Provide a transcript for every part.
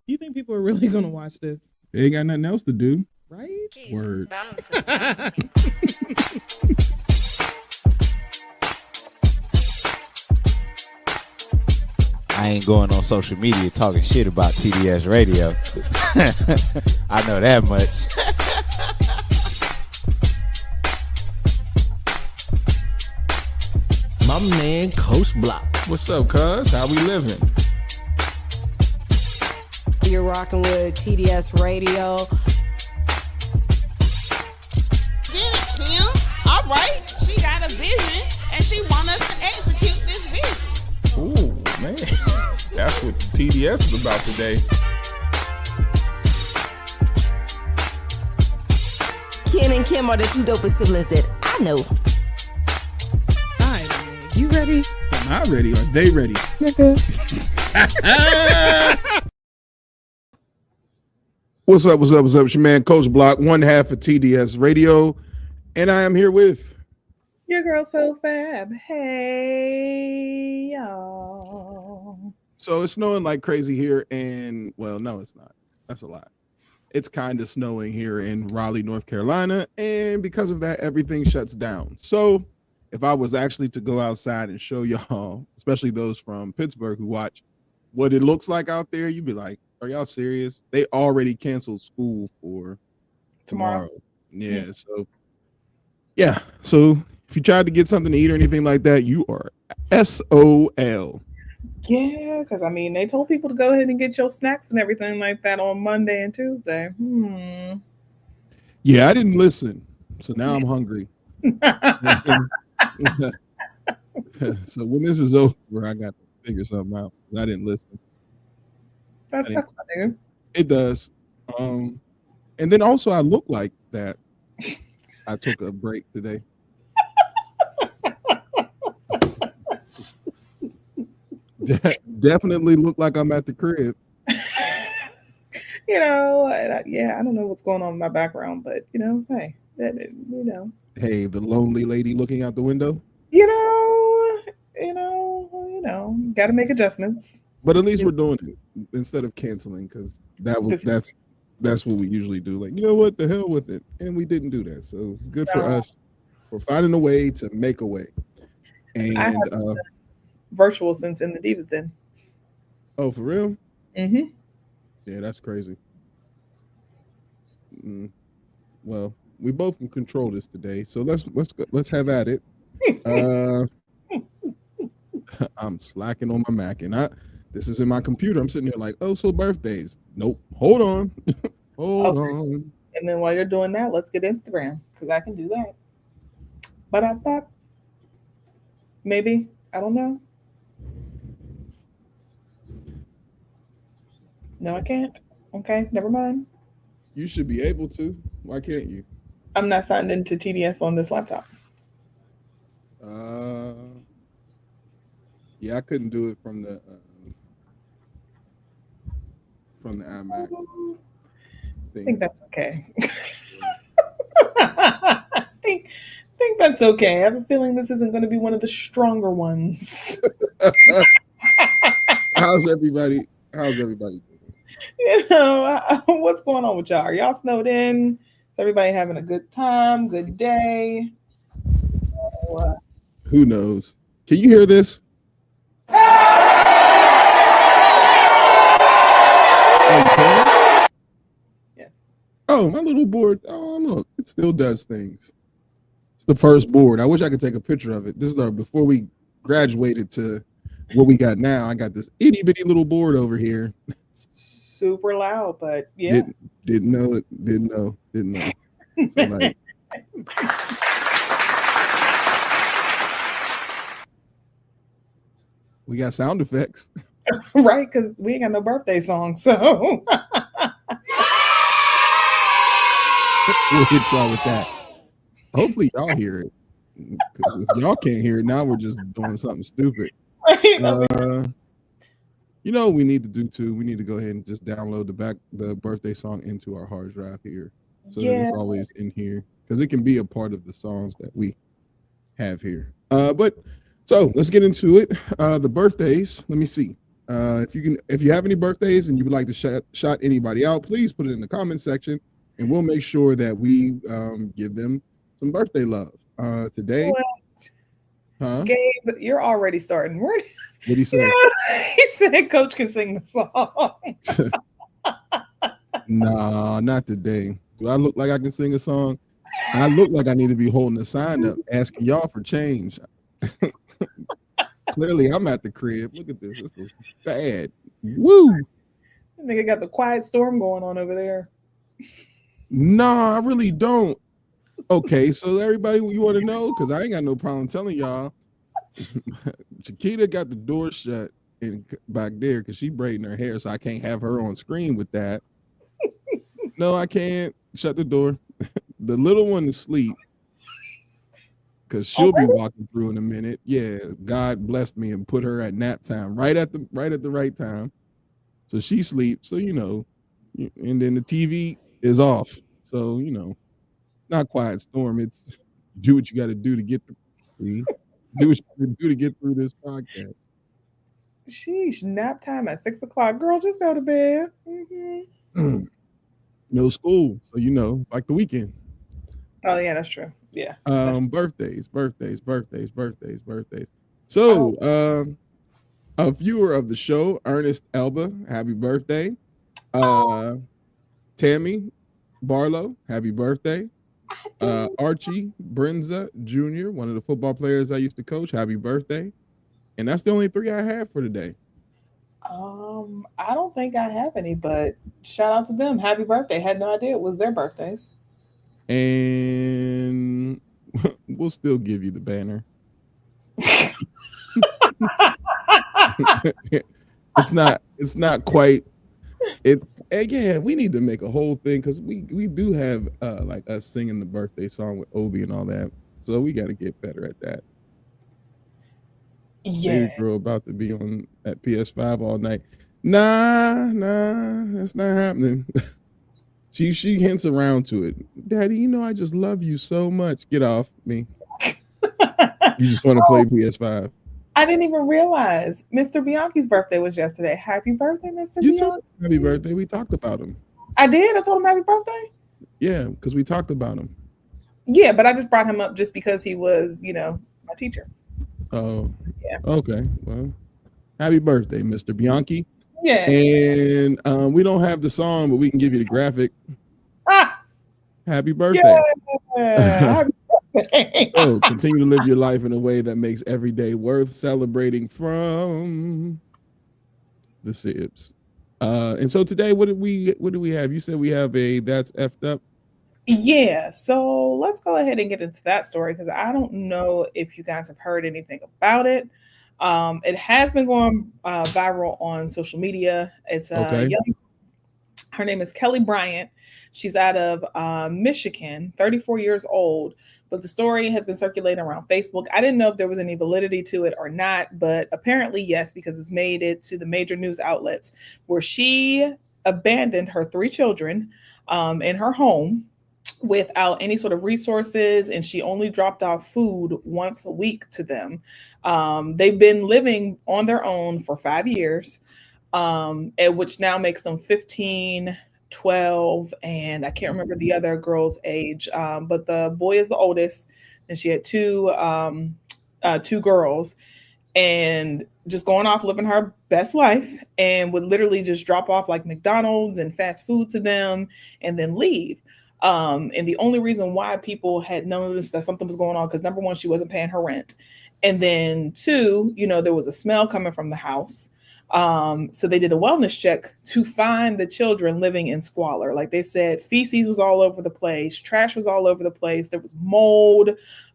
You think people are really gonna watch this? They ain't got nothing else to do. Right? Word. I ain't going on social media talking shit about TDS radio. I know that much. My man, Coach Block. What's up, cuz? How we living? You're rocking with TDS Radio. Get it, Kim. All right. She got a vision, and she want us to execute this vision. Ooh, man. That's what TDS is about today. Ken and Kim are the two dopest siblings that I know. All right, man. You ready? Am I ready? Are they ready? What's up? What's up? What's up? It's your man, Coach Block, one half of TDS Radio. And I am here with Your girl so fab. Hey, y'all. So it's snowing like crazy here, and well, no, it's not. That's a lie. It's kind of snowing here in Raleigh, North Carolina, and because of that, everything shuts down. So if I was actually to go outside and show y'all, especially those from Pittsburgh who watch what it looks like out there, you'd be like, are y'all serious? They already canceled school for tomorrow. Yeah, so yeah. So if you tried to get something to eat or anything like that, you are SOL. Yeah, because I mean, they told people to go ahead and get your snacks and everything like that on Monday and Tuesday. Yeah, I didn't listen, so now I'm hungry. So when this is over, I got to figure something out. I didn't listen. That sucks, dude. It does. And then also I look like that. I took a break today. Definitely look like I'm at the crib. Yeah, I don't know what's going on in my background, but hey, Hey, the lonely lady looking out the window. Got to make adjustments. But at least we're doing it instead of canceling, because that's what we usually do. Like, you know what, the hell with it, and we didn't do that. So good for us for finding a way to make a way. And I have virtual since in the Divas Den. Oh, for real? Mm-hmm. Yeah, that's crazy. Well, we both can control this today, so let's have at it. I'm slacking on my Mac, and this is in my computer. I'm sitting there like, oh, so birthdays. Nope. Hold on. Hold on. And then while you're doing that, let's get Instagram, because I can do that. But maybe. I don't know. No, I can't. Okay, never mind. You should be able to. Why can't you? I'm not signed into TDS on this laptop. Yeah, I couldn't do it from the iMac. I think that's okay. I think that's okay. I have a feeling this isn't going to be one of the stronger ones. How's everybody doing? What's going on with y'all? Are y'all snowed in? Is everybody having a good time? Good day? Who knows? Can you hear this? Yes. Oh, my little board. Oh, look, it still does things. It's the first board. I wish I could take a picture of it. This is before we graduated to what we got now. I got this itty bitty little board over here. Super loud, but yeah. Didn't know it. Didn't know. So like, we got sound effects. Right, because we ain't got no birthday song, so we'll hit y'all with that. Hopefully y'all hear it. Because if y'all can't hear it, now we're just doing something stupid. You know what we need to do too? We need to go ahead and just download the birthday song into our hard drive here. So that it's always in here. Because it can be a part of the songs that we have here. But so let's get into it. The birthdays. Let me see. if you have any birthdays and you would like to shout anybody out, please put it in the comment section, and we'll make sure that we give them some birthday love. Today, huh? Gabe, you're already starting. What did he say? He said Coach can sing the song. Nah, not today. Do I look like I can sing a song? I look like I need to be holding a sign up asking y'all for change. Clearly, I'm at the crib. Look at this. This is bad. Woo! Nigga got the quiet storm going on over there. Nah, I really don't. Okay, so everybody, you want to know? Because I ain't got no problem telling y'all. Chiquita got the door shut back there because she braiding her hair, so I can't have her on screen with that. No, I can't. Shut the door. The little one is asleep because she'll be walking through in a minute. Yeah, God blessed me and put her at nap time right at the right time. So she sleeps. So and then the TV is off. So not quiet storm. It's do what you got to do to get do what you got to do to get through this podcast. Sheesh, nap time at 6 o'clock. Girl, just go to bed. Mm-hmm. No school, so it's like the weekend. Oh yeah, that's true. Yeah. Birthdays. So, a viewer of the show, Ernest Elba, happy birthday. Tammy Barlow, happy birthday. Archie Brenza Jr., one of the football players I used to coach, happy birthday. And that's the only 3 I have for today. I don't think I have any, but shout out to them. Happy birthday. Had no idea it was their birthdays. And we'll still give you the banner. It's not quite it. Again, we need to make a whole thing because we do have like us singing the birthday song with Obi and all that. So we got to get better at that. Yeah. Baby girl about to be on at PS5 all night. Nah, that's not happening. She hints around to it. Daddy, I just love you so much. Get off me. You just want to play PS5. I didn't even realize Mr. Bianchi's birthday was yesterday. Happy birthday, Mr. Bianchi. Happy birthday. We talked about him. I did? I told him happy birthday? Yeah, because we talked about him. Yeah, but I just brought him up just because he was, my teacher. Oh, yeah. Okay. Well, happy birthday, Mr. Bianchi. Yeah. And we don't have the song, but we can give you the graphic. Happy birthday. Yeah. Happy birthday. So continue to live your life in a way that makes every day worth celebrating from the Sibs. And so today, what do we have? You said we have a That's Effed Up. Yeah, so let's go ahead and get into that story because I don't know if you guys have heard anything about it. It has been going viral on social media. It's okay. Her name is Kelly Bryant. She's out of Michigan, 34 years old. But the story has been circulating around Facebook. I didn't know if there was any validity to it or not, but apparently yes, because it's made it to the major news outlets where she abandoned her 3 children in her home without any sort of resources, and she only dropped off food once a week to them. They've been living on their own for 5 years, which now makes them 15, 12, and I can't remember the other girl's age, but the boy is the oldest, and she had two girls, and just going off living her best life, and would literally just drop off like McDonald's and fast food to them and then leave. And the only reason why people had noticed that something was going on, because number one, she wasn't paying her rent. And then 2, there was a smell coming from the house. So they did a wellness check to find the children living in squalor. Like they said, feces was all over the place. Trash was all over the place. There was mold.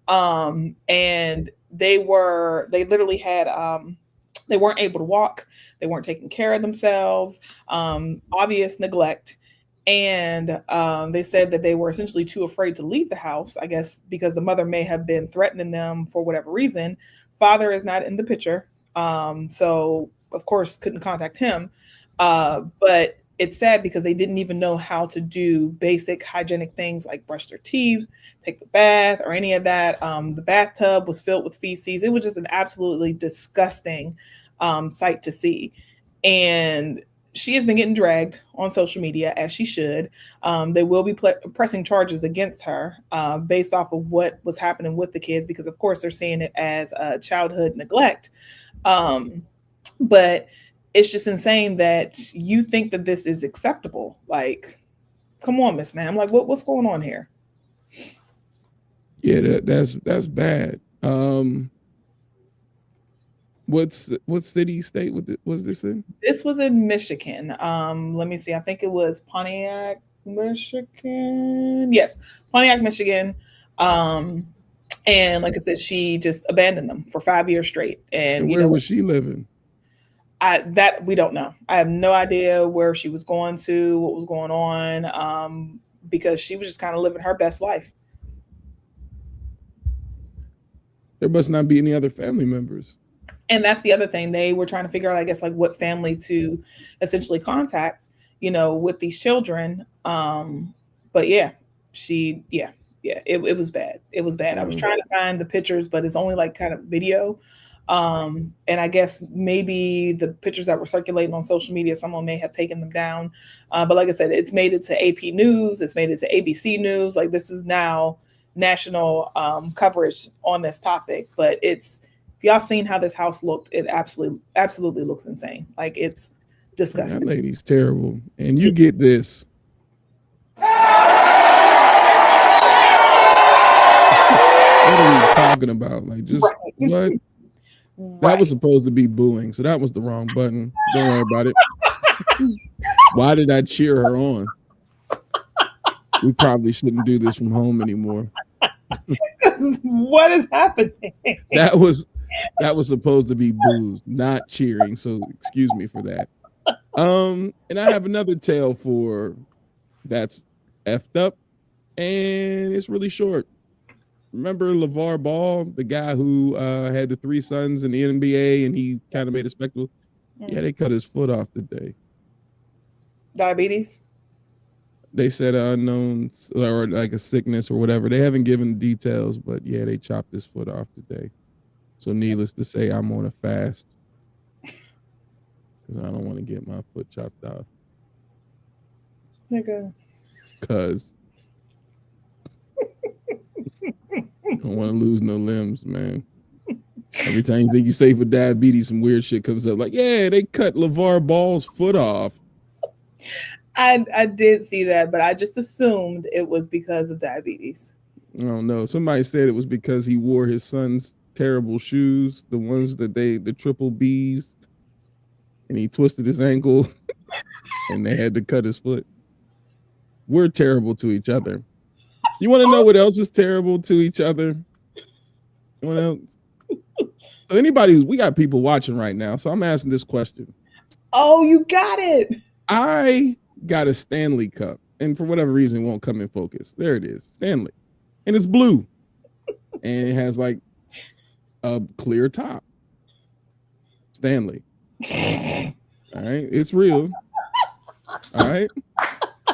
And they literally had, they weren't able to walk. They weren't taking care of themselves. Obvious neglect. And they said that they were essentially too afraid to leave the house, I guess, because the mother may have been threatening them for whatever reason. Father is not in the picture. So, of course, couldn't contact him. But it's sad because they didn't even know how to do basic hygienic things like brush their teeth, take the bath, or any of that. The bathtub was filled with feces. It was just an absolutely disgusting sight to see. And she has been getting dragged on social media, as she should. They will be pressing charges against her based off of what was happening with the kids, because of course they're seeing it as childhood neglect. But it's just insane that you think that this is acceptable. Like, come on, Miss Ma'am. Like, what's going on here? Yeah, that's bad. What city, state was this in? This was in Michigan. Let me see. I think it was Pontiac, Michigan. Yes, Pontiac, Michigan. And like I said, she just abandoned them for 5 years straight. And where was she living? That we don't know. I have no idea where she was going to, what was going on, because she was just kind of living her best life. There must not be any other family members. And that's the other thing. They were trying to figure out, I guess, like what family to essentially contact, with these children. But yeah, it was bad. It was bad. I was trying to find the pictures, but it's only like kind of video. And I guess maybe the pictures that were circulating on social media, someone may have taken them down. But like I said, it's made it to AP News. It's made it to ABC News. Like, this is now national coverage on this topic. But if y'all seen how this house looked, it absolutely looks insane. Like, it's disgusting. That lady's terrible. And you get this. What are we talking about? Like, just what? That was supposed to be booing, so that was the wrong button. Don't worry about it. Why did I cheer her on? We probably shouldn't do this from home anymore. What is happening? That was supposed to be boos, not cheering. So excuse me for that. And I have another tale for that's effed up, and it's really short. Remember LeVar Ball, the guy who had the 3 sons in the NBA, and he kind of made a spectacle? Yeah, they cut his foot off today. Diabetes? They said unknown, or like a sickness or whatever. They haven't given details, but yeah, they chopped his foot off today. So needless to say, I'm on a fast because I don't want to get my foot chopped off. Nigga. Because I don't want to lose no limbs, man. Every time you think you're safe with diabetes, some weird shit comes up. Like, yeah, they cut LeVar Ball's foot off. I did see that, but I just assumed it was because of diabetes. I don't know. Somebody said it was because he wore his son's terrible shoes, the ones that the triple B's, and he twisted his ankle and they had to cut his foot. We're terrible to each other. You want to know what else is terrible to each other? What else? So we got people watching right now, so I'm asking this question. Oh, you got it. I got a Stanley Cup, and for whatever reason, it won't come in focus. There it is, Stanley. And it's blue. And it has like a clear top. Stanley. All right, it's real. All right.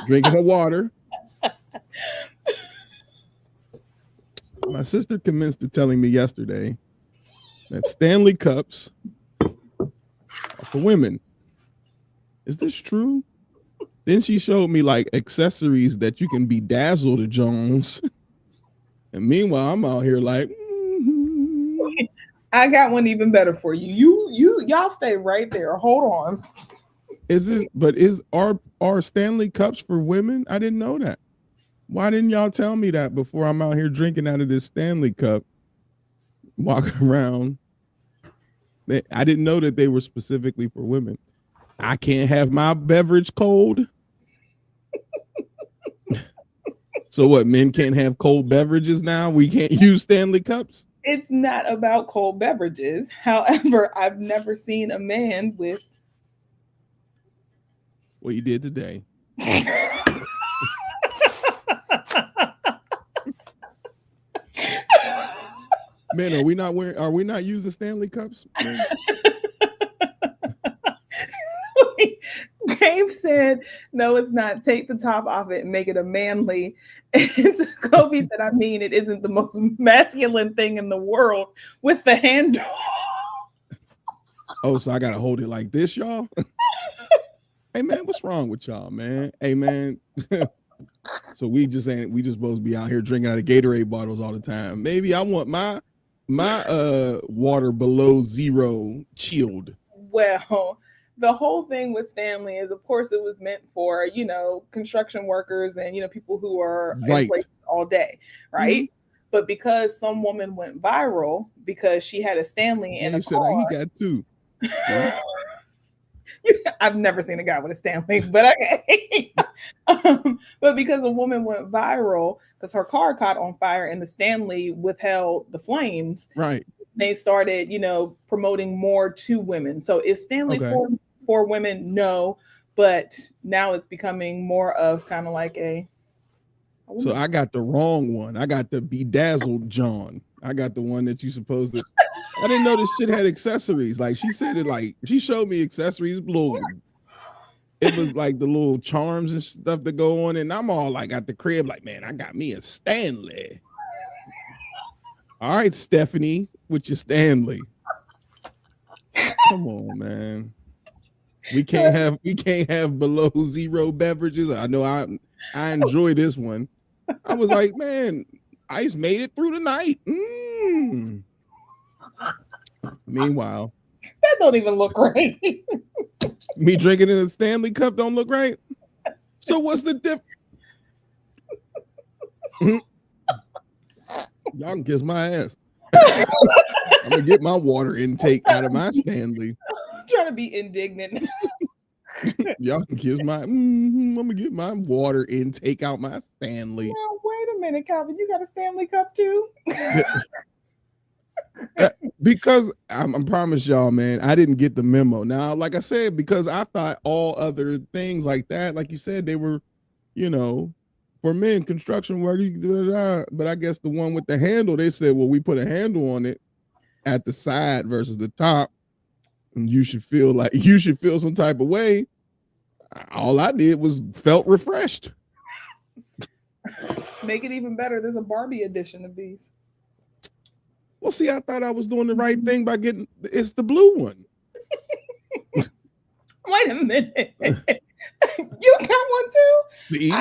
Drinking the water. My sister convinced to telling me yesterday that Stanley Cups are for women. Is this true? Then she showed me like accessories that you can bedazzle the Jones. And meanwhile, I'm out here like, I got one even better for you. Y'all stay right there. Hold on. Are Stanley Cups for women? I didn't know that. Why didn't y'all tell me that before I'm out here drinking out of this Stanley Cup, walking around? I didn't know that they were specifically for women. I can't have my beverage cold. So what, men can't have cold beverages now? We can't use Stanley Cups? It's not about cold beverages. However, I've never seen a man with... What you did today. Man, are we not using Stanley Cups? Gabe said, no, it's not. Take the top off it and make it a manly. And Kobe said, I mean, it isn't the most masculine thing in the world with the handle. Oh, so I gotta hold it like this, y'all? Hey man, what's wrong with y'all, man? Hey man. So we just supposed to be out here drinking out of Gatorade bottles all the time. Maybe I want my water below zero chilled. Well, the whole thing with Stanley is, of course, it was meant for, construction workers and, people who are in place all day, right? Mm-hmm. But because some woman went viral because she had a Stanley in a car. He got two. I've never seen a guy with a Stanley, but okay. But because a woman went viral because her car caught on fire and the Stanley withheld the flames, right? They started, promoting more to women. So is Stanley for women? No, but now it's becoming more of kind of like a. So I got the wrong one. I got the bedazzled John. I got the one that you supposed to. I didn't know this shit had accessories. Like she said it, like she showed me accessories. It was like the little charms and stuff that go on, and I'm all like at the crib, like, man, I got me a Stanley. All right, Stephanie, with your Stanley. Come on, man. We can't have below zero beverages. I know I enjoy this one. I was like, man, Ice made it through the night. Meanwhile, that don't even look right. Me drinking in a Stanley cup don't look right. So what's the difference? Y'all can kiss my ass. I'm gonna get my water intake out of my Stanley. I'm trying to be indignant. Y'all can kiss my. I'm gonna get my water intake out my Stanley. Now, wait a minute, Calvin. You got a Stanley cup too? Because I promise y'all, man, I didn't get the memo. Now, like I said, because I thought all other things like that, like you said, they were, for men, construction work. But I guess the one with the handle, they said, well, we put a handle on it at the side versus the top, and you should feel some type of way. All I did was felt refreshed. Make it even better. There's a Barbie edition of these. Well, see, I thought I was doing the right thing by it's the blue one. Wait a minute. You got one too? See?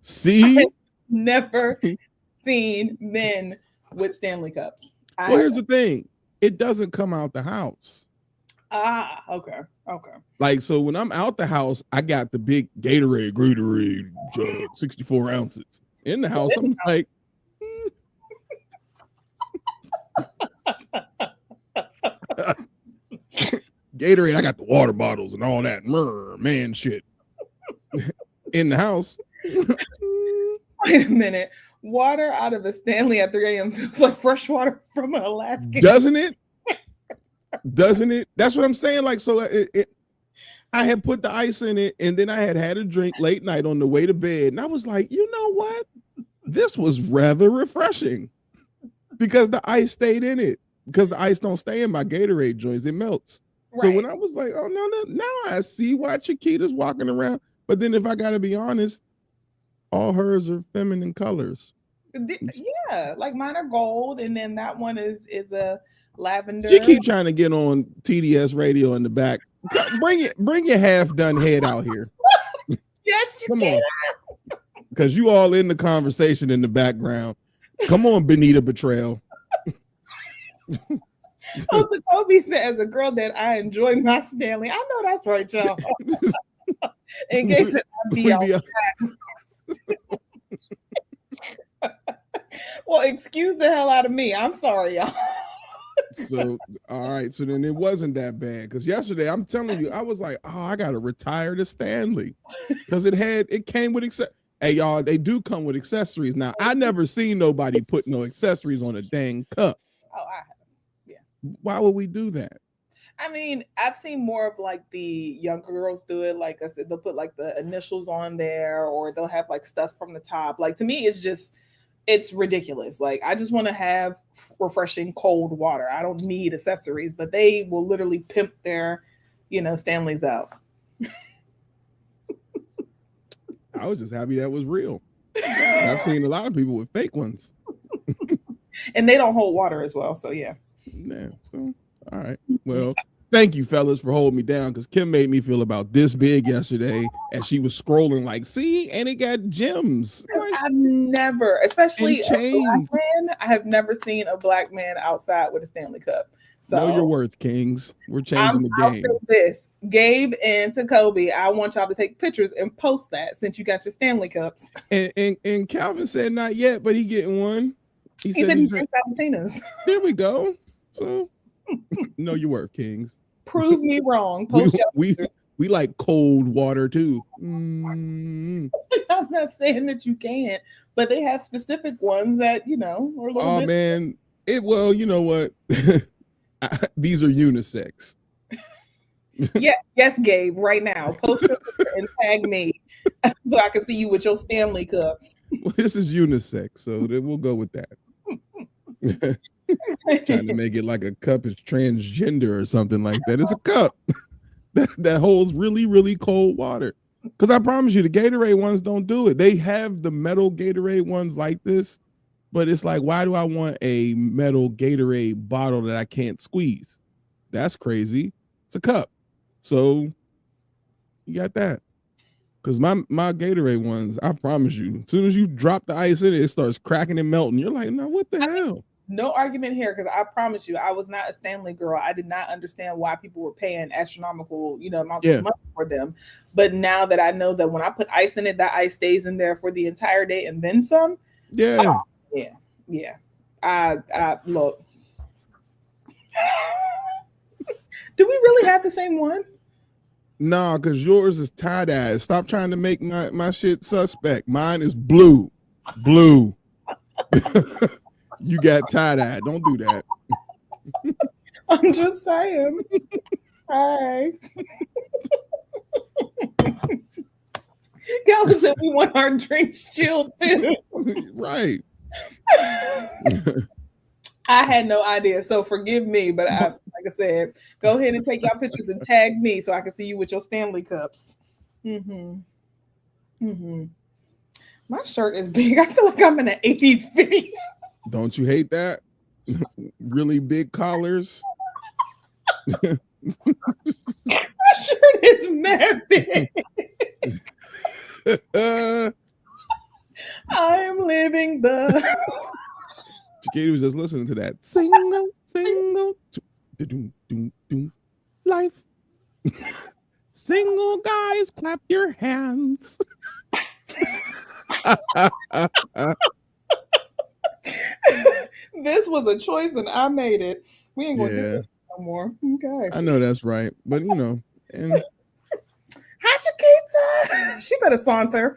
See? I've never seen men with Stanley cups. Well, here's the thing. It doesn't come out the house. Okay. Like, so when I'm out the house, I got the big Gatorade jug, 64 ounces. In the house, I'm like, Gatorade, I got the water bottles and all that man shit. In the house. Wait a minute. Water out of a Stanley at 3 a.m. feels like fresh water from an Alaskan. Doesn't it? That's what I'm saying. Like, so I had put the ice in it, and then I had a drink late night on the way to bed, and I was like, you know what? This was rather refreshing because the ice stayed in it. Because the ice don't stay in my Gatorade joints, it melts. Right. So when I was like, oh no, now I see why Chiquita's walking around. But then if I gotta be honest, all hers are feminine colors. Yeah, like mine are gold, and then that one is a lavender. She keep trying to get on TDS radio in the back. Bring your half done head out here. Yes, come on, because you all in the conversation in the background. Come on, Benita Betrayal. Toby said, as a girl that I enjoy my Stanley. I know that's right, y'all. In case that I be out. Well, excuse the hell out of me. I'm sorry, y'all. So, all right. So then it wasn't that bad. Because yesterday, I'm telling you, I was like, oh, I got to retire the Stanley. Because it came with Hey, y'all, they do come with accessories. Now, I never seen nobody put no accessories on a dang cup. Oh, I have. Yeah. Why would we do that? I mean, I've seen more of like the younger girls do it. Like I said, they'll put like the initials on there, or they'll have like stuff from the top. Like, to me, it's ridiculous. Like, I just want to have refreshing cold water. I don't need accessories, but they will literally pimp their, Stanleys out. I was just happy that was real. I've seen a lot of people with fake ones. And they don't hold water as well. So, yeah. Yeah. So, all right. Well, Thank you, fellas, for holding me down because Kim made me feel about this big yesterday as she was scrolling like, see, and it got gems. Like, I've never, especially a black chains. man, I have never seen a black man outside with a Stanley Cup. So Know your worth, Kings. We're changing the I'll game. say this, Gabe and Tacoby, I want y'all to take pictures and post that since you got your Stanley Cups. And Calvin said not yet, but he getting one. He said he drinks Valentina's. There we go. So know your worth, Kings. Prove me wrong. Post we like cold water too. Mm. I'm not saying that you can't, but they have specific ones that, you know, are a little bit. Man, well, you know what? These are unisex. Yes, Gabe, right now. Post your picture and tag me so I can see you with your Stanley Cup. Well, this is unisex, so then we'll go with that. Trying to make it like a cup is transgender or something like that. It's a cup that holds really, really cold water. Because I promise you, the Gatorade ones don't do it. They have the metal Gatorade ones like this, but it's like, why do I want a metal Gatorade bottle that I can't squeeze? That's crazy. It's a cup. So you got that. Because my Gatorade ones, I promise you, as soon as you drop the ice in it, it starts cracking and melting. You're like, no, what the hell? No argument here, because I promise you, I was not a Stanley girl. I did not understand why people were paying astronomical, amounts of money for them. But now that I know that when I put ice in it, that ice stays in there for the entire day and then some. Yeah. Yeah. I look. Do we really have the same one? Nah, because yours is tie-dye. Stop trying to make my shit suspect. Mine is blue. Blue. You got tie-dye. Don't do that. I'm just saying. Hi. Calvin said we want our drinks chilled too. Right. I had no idea, so forgive me, but like I said, go ahead and take y'all pictures and tag me so I can see you with your Stanley Cups. My shirt is big. I feel like I'm in an 80s video. Don't you hate that? Really big collars. My shirt is mad big. I'm living the. Katie was just listening to that single life. Single guys, clap your hands. This was a choice and I made it. We ain't gonna do this no more. Okay. I know that's right, but and hi, Chiquita. She better saunter.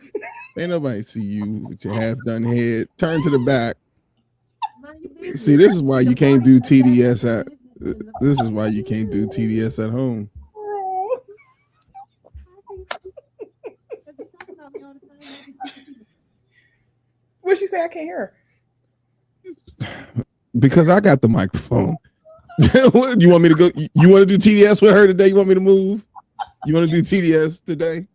Ain't nobody see you with your half done head. Turn to the back. See, this is why you can't do TDS at. This is why you can't do TDS at home. What'd she say? I can't hear her. Because I got the microphone. You want me to go? You want to do TDS with her today? You want me to move? You want to do TDS today?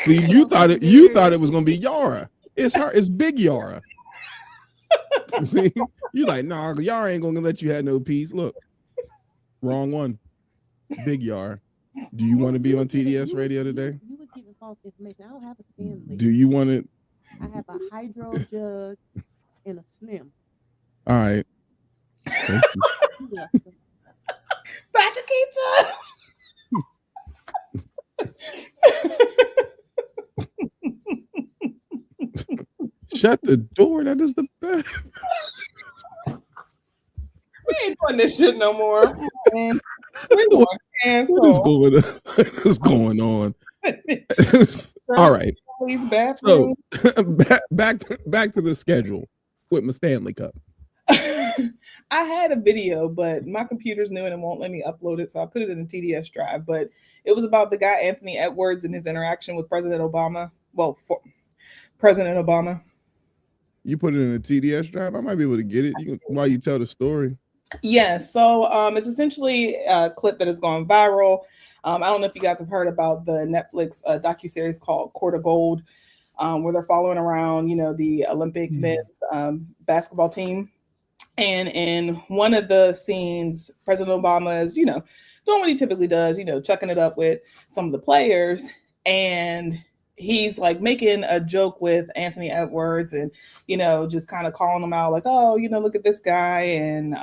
See, you thought it was gonna be Yara. It's her. It's Big Yara. See, you like, nah, Yara ain't gonna let you have no peace. Look, wrong one. Big Yara. Do you want to be on TDS radio today? You was giving false information. I don't have a Stanley. Do you want it? I have a hydro jug and a slim. All right. Thank you. Bye, Chiquita. Shut the door. That is the best. We ain't doing this shit no more. We're doing cancel. What is going on? All right. So back to the schedule with my Stanley Cup. I had a video, but my computer's new and it won't let me upload it, so I put it in a TDS drive. But it was about the guy Anthony Edwards and his interaction with President Obama. Well, President Obama. You put it in a TDS drive? I might be able to get it while you tell the story. Yes. So it's essentially a clip that has gone viral. I don't know if you guys have heard about the Netflix docuseries called Court of Gold, where they're following around, the Olympic men's basketball team. And in one of the scenes, President Obama is, doing what he typically does, chucking it up with some of the players. And he's like making a joke with Anthony Edwards and, just kind of calling him out like, oh, look at this guy. And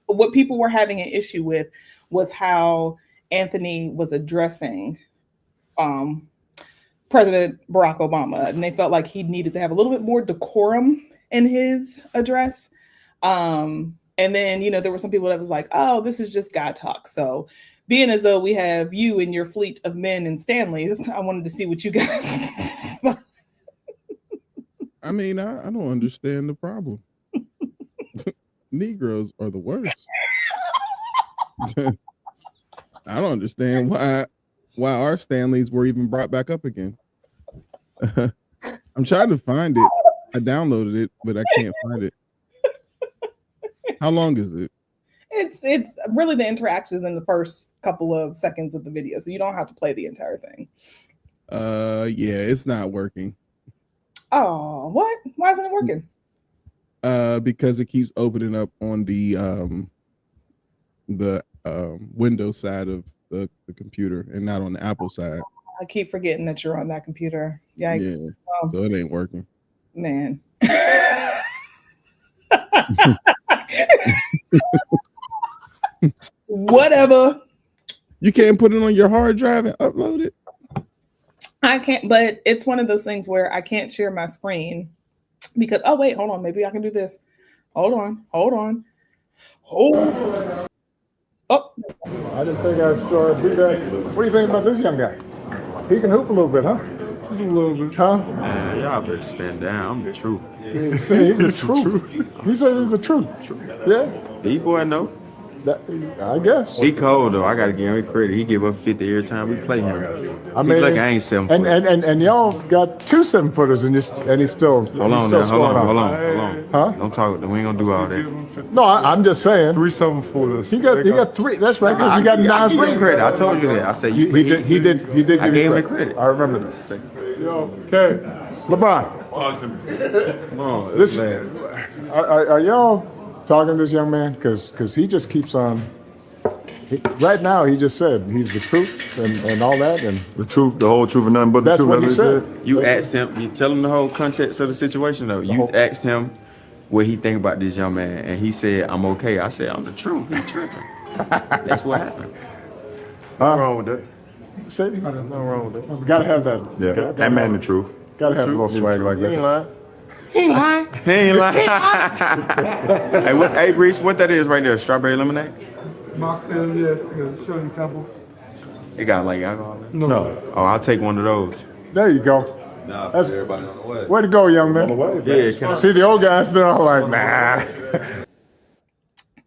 what people were having an issue with was how Anthony was addressing President Barack Obama. And they felt like he needed to have a little bit more decorum in his address. And then, there were some people that was like, oh, this is just guy talk. So being as though we have you and your fleet of men and Stanleys, I wanted to see what you guys I mean, I don't understand the problem. Negroes are the worst. I don't understand why our Stanleys were even brought back up again. I'm trying to find it. I downloaded it, but I can't find it. How long is it? It's really the interactions in the first couple of seconds of the video, so you don't have to play the entire thing. Yeah, it's not working. Oh, what? Why isn't it working? Because it keeps opening up on the Windows side of the computer and not on the Apple side. I keep forgetting that you're on that computer. Yikes. Yeah, so it ain't working. Man. Whatever. You can't put it on your hard drive and upload it? I can't, but it's one of those things where I can't share my screen because, oh, wait, hold on. Maybe I can do this. Hold on. Oh. I didn't think I saw it do that. What do you think about this young guy? He can hoop a little bit, huh? Just a little bit. Huh? Man, y'all better stand down. I'm the truth. He's the truth. He said he's the truth. Yeah. D-boy, no. I guess. He cold, though. I got to give him credit. He give up 50 every time we play him. I mean, like I ain't 7 foot. And y'all got 2 7-footers and he's still Hold on. Huh? Don't talk. We ain't gonna do all that. No, I'm just saying. 3 7-footers. He got 3. That's right, because he got 9 I give him credit. I told you that. I said he did. I gave him credit. I remember that. Okay, LeBron. Listen, are y'all talking to this young man? Because he just keeps on. Right now, he just said he's the truth and all that, and the truth, the whole truth, and nothing but the truth. That's what he said. You asked him. You tell him the whole context of the situation, though. You asked him what he think about this young man, and he said, "I'm okay." I said, "I'm the truth." He tripping. That's what happened. Nothing wrong with that. Say Nothing wrong with that. we gotta have that. Yeah, that man the truth. Gotta have a little swag like that. He ain't lying. He ain't lying. Hey, Reese, what that is right there? Strawberry lemonade? Mocktails, yes. Shirley Temple. It got like alcohol in it? No. Oh, I'll take one of those. There you go. That's everybody on the way. Way to go, young man. Yeah, can I See the old guys, they're all like, nah.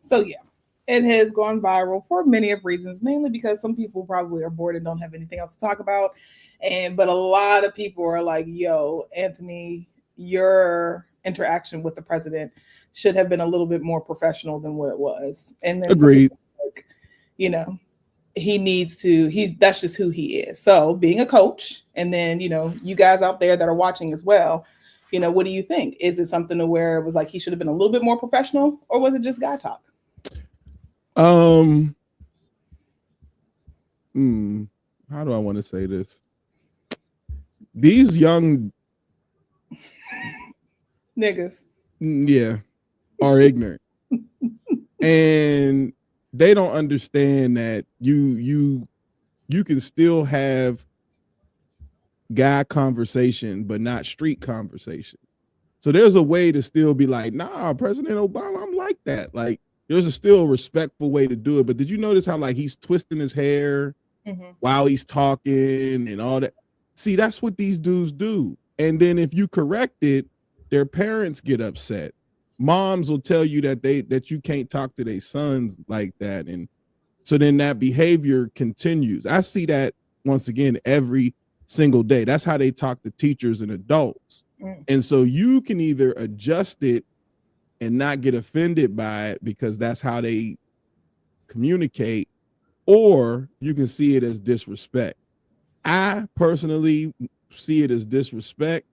So, yeah, it has gone viral for many of reasons, mainly because some people probably are bored and don't have anything else to talk about. But a lot of people are like, yo, Anthony, your interaction with the president should have been a little bit more professional than what it was. And then Agreed. Like, he needs to, that's just who he is. So being a coach, and then, you guys out there that are watching as well, what do you think? Is it something to where it was like he should have been a little bit more professional, or was it just guy talk? How do I want to say this? These young niggas, are ignorant, and they don't understand that you can still have guy conversation, but not street conversation. So there's a way to still be like, nah, President Obama, I'm like that. Like, there's a still respectful way to do it. But did you notice how like he's twisting his hair while he's talking and all that? See, that's what these dudes do. And then if you correct it, their parents get upset. Moms will tell you that you can't talk to their sons like that. And so then that behavior continues. I see that once again every single day. That's how they talk to teachers and adults. And so you can either adjust it and not get offended by it because that's how they communicate, or you can see it as disrespect. I personally see it as disrespect,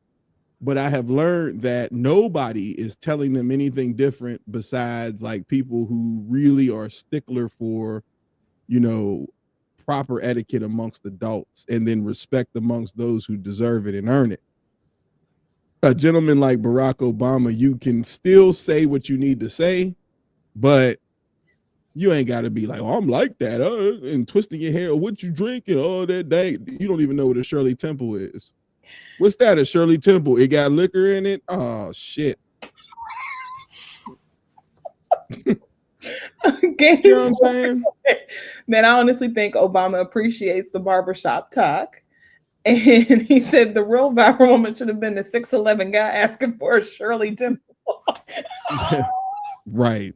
But I have learned that nobody is telling them anything different besides like people who really are a stickler for, you know, proper etiquette amongst adults and then respect amongst those who deserve it and earn it. A gentleman like Barack Obama, you can still say what you need to say, but you ain't got to be like, oh, I'm like that, and twisting your hair. What you drinking? Oh, that day. You don't even know what a Shirley Temple is. What's that? A Shirley Temple? It got liquor in it? Oh, shit. You know what I'm saying? Man, I honestly think Obama appreciates the barbershop talk. And he said the real viral moment should have been the 6'11" guy asking for a Shirley Temple. Right.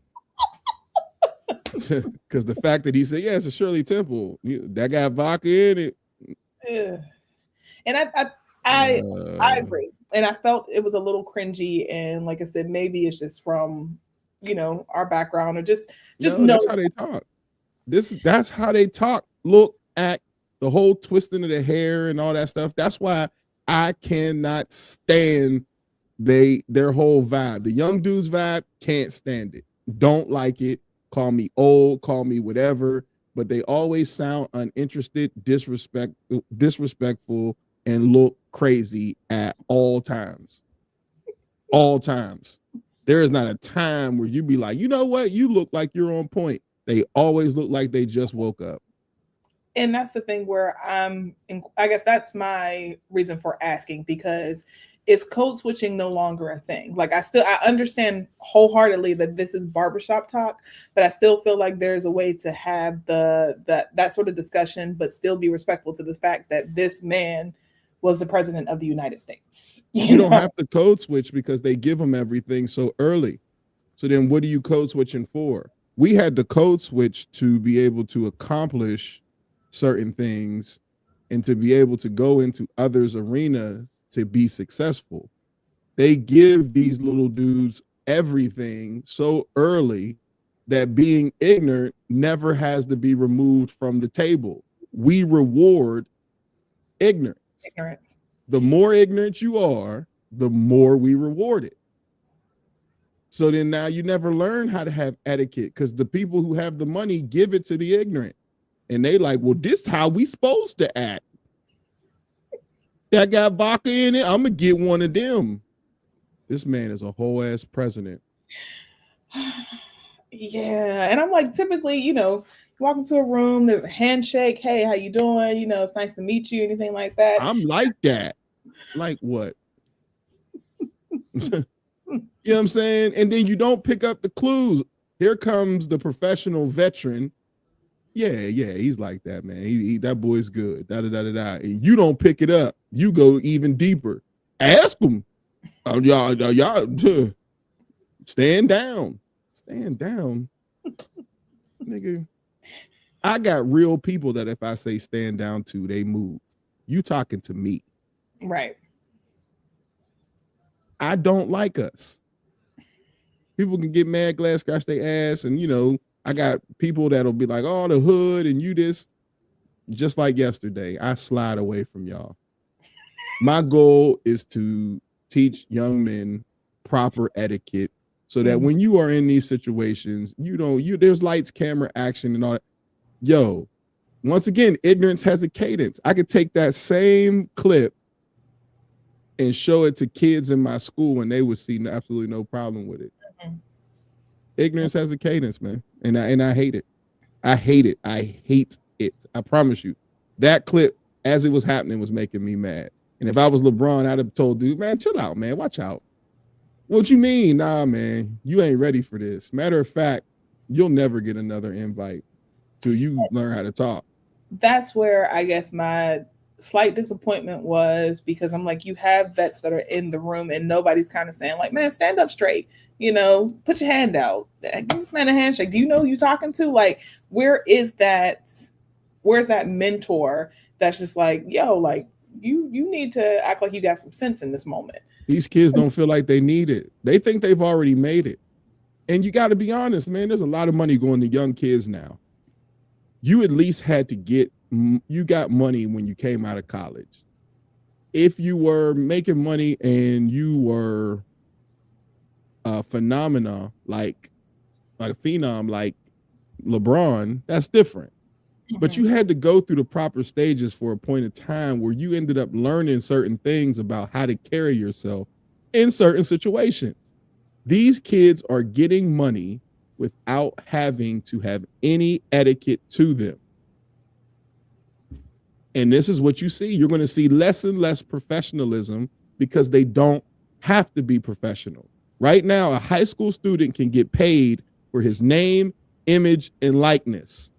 Because the fact that he said, yeah, it's a Shirley Temple, that got vodka in it. Yeah. And I agree. And I felt it was a little cringy. And like I said, maybe it's just from, you know, our background or just no, that's how they talk. That's how they talk. Look, act, the whole twisting of the hair and all that stuff. That's why I cannot stand their whole vibe. The young dudes vibe, can't stand it. Don't like it. Call me old, call me whatever, but they always sound uninterested, disrespectful, and look crazy at all times. All times. There is not a time where you be like, you know what? You look like you're on point. They always look like they just woke up. And that's the thing where I guess that's my reason for asking, because is code switching no longer a thing? Like I understand wholeheartedly that this is barbershop talk, but I still feel like there's a way to have that sort of discussion, but still be respectful to the fact that this man was the president of the United States. You don't have to code switch because they give them everything so early. So then what are you code switching for? We had to code switch to be able to accomplish certain things and to be able to go into others' arenas to be successful. They give these little dudes everything so early that being ignorant never has to be removed from the table. We reward ignorance. The more ignorant you are, the more we reward it. So then now you never learn how to have etiquette because the people who have the money give it to the ignorant. And they like, well, this is how we supposed to act. That got vodka in it. I'm going to get one of them. This man is a whole ass president. Yeah. And I'm like, typically, you know, you walk into a room, there's a handshake. Hey, how you doing? You know, it's nice to meet you. Anything like that. I'm like that. Like what? You know what I'm saying? And then you don't pick up the clues. Here comes the professional veteran. Yeah, he's like that, man. He that boy's good. Da. And you don't pick it up. You go even deeper. Ask him. Y'all, stand down. Stand down. Nigga. I got real people that if I say stand down to, they move. You talking to me. Right. I don't like us. People can get mad, glad, scratch their ass, and you know, I got people that'll be like, oh, the hood and you this. Just like yesterday, I slide away from y'all. My goal is to teach young men proper etiquette so that when you are in these situations, there's lights, camera, action, and all that. Yo, once again, ignorance has a cadence. I could take that same clip and show it to kids in my school and they would see absolutely no problem with it. Ignorance has a cadence, man. And I hate it. I hate it. I hate it. I promise you. That clip, as it was happening, was making me mad. And if I was LeBron, I'd have told dude, man, chill out, man. Watch out. What you mean? Nah, man. You ain't ready for this. Matter of fact, you'll never get another invite till you learn how to talk. That's where I guess my slight disappointment was, because I'm like, you have vets that are in the room and nobody's kind of saying like, man, stand up straight, you know, put your hand out, give this man a handshake. Do you know who you're talking to? Like, where's that mentor that's just like, yo, like you need to act like you got some sense in this moment. These kids don't feel like they need it. They think they've already made it. And you got to be honest, man, there's a lot of money going to young kids now. You at least had to you got money when you came out of college. if you were making money and you were a phenomena like a phenom like LeBron, that's different. But you had to go through the proper stages for a point of time where you ended up learning certain things about how to carry yourself in certain situations. These kids are getting money without having to have any etiquette to them. And this is what you see. You're going to see less and less professionalism because they don't have to be professional. Right now, a high school student can get paid for his name, image, and likeness.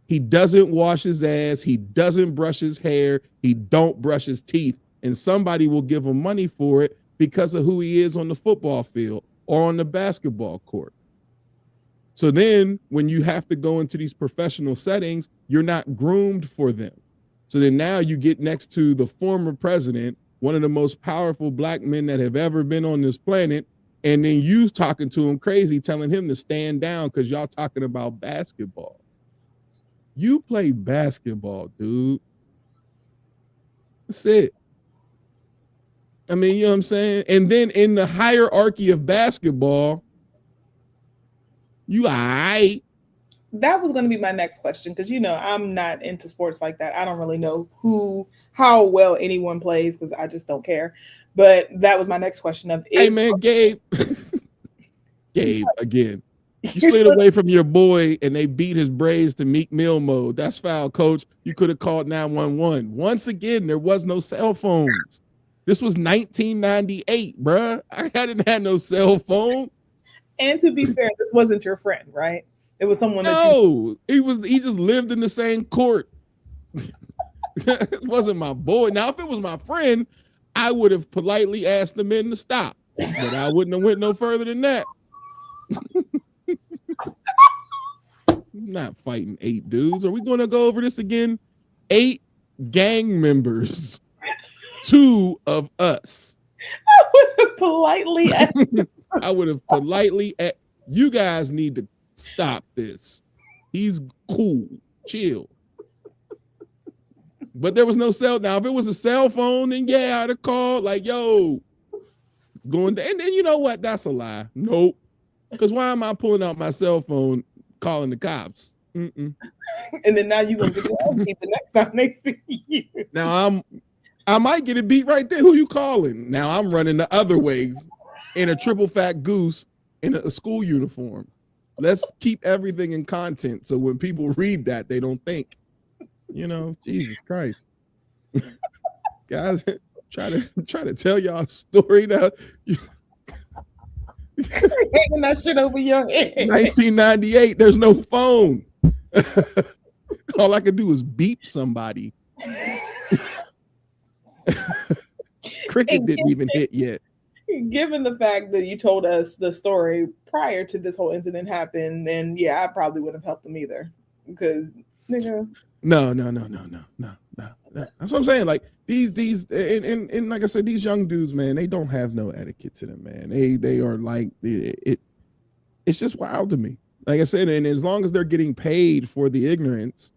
He doesn't wash his ass. He doesn't brush his hair. He don't brush his teeth. And somebody will give him money for it because of who he is on the football field or on the basketball court. So then when you have to go into these professional settings, you're not groomed for them. So then now you get next to the former president, one of the most powerful black men that have ever been on this planet, and then you talking to him crazy, telling him to stand down because y'all talking about basketball. You play basketball, dude. That's it. I mean, you know what I'm saying? And then in the hierarchy of basketball, you all right. That was going to be my next question because, I'm not into sports like that. I don't really know how well anyone plays because I just don't care. But that was my next question hey, man, Gabe. Gabe, again. You slid away from your boy and they beat his braids to Meek Mill mode. That's foul, coach. You could have called 911. Once again, there was no cell phones. This was 1998, bruh. I hadn't had no cell phone. And to be fair, this wasn't your friend, right? It was someone he just lived in the same court. It wasn't my boy. Now, if it was my friend, I would have politely asked the men to stop. But I wouldn't have went no further than that. Not fighting 8 dudes. Are we going to go over this again? 8 gang members. 2 of us. I would have politely asked. I would have politely asked. You guys need to stop this. He's cool. Chill. But there was no cell. Now, if it was a cell phone, then yeah, I'd have called like, yo, going to, and then you know what? That's a lie. Nope. Because why am I pulling out my cell phone calling the cops? And then now you're going to get your own pizza next time they see you. Now I might get a beat right there. Who you calling? Now I'm running the other way in a triple fat goose in a school uniform. Let's keep everything in content so when people read that, they don't think, Jesus Christ. Guys, try to tell y'all a story now. Hanging that shit over your head. 1998, there's no phone. All I could do was beep somebody. Cricket didn't even hit yet. Given the fact that you told us the story prior to this whole incident happened, then yeah, I probably wouldn't have helped them either. Because nigga. No. That's what I'm saying. Like these and like I said, these young dudes, man, they don't have no etiquette to them, man. They are like it's just wild to me. Like I said, and as long as they're getting paid for the ignorance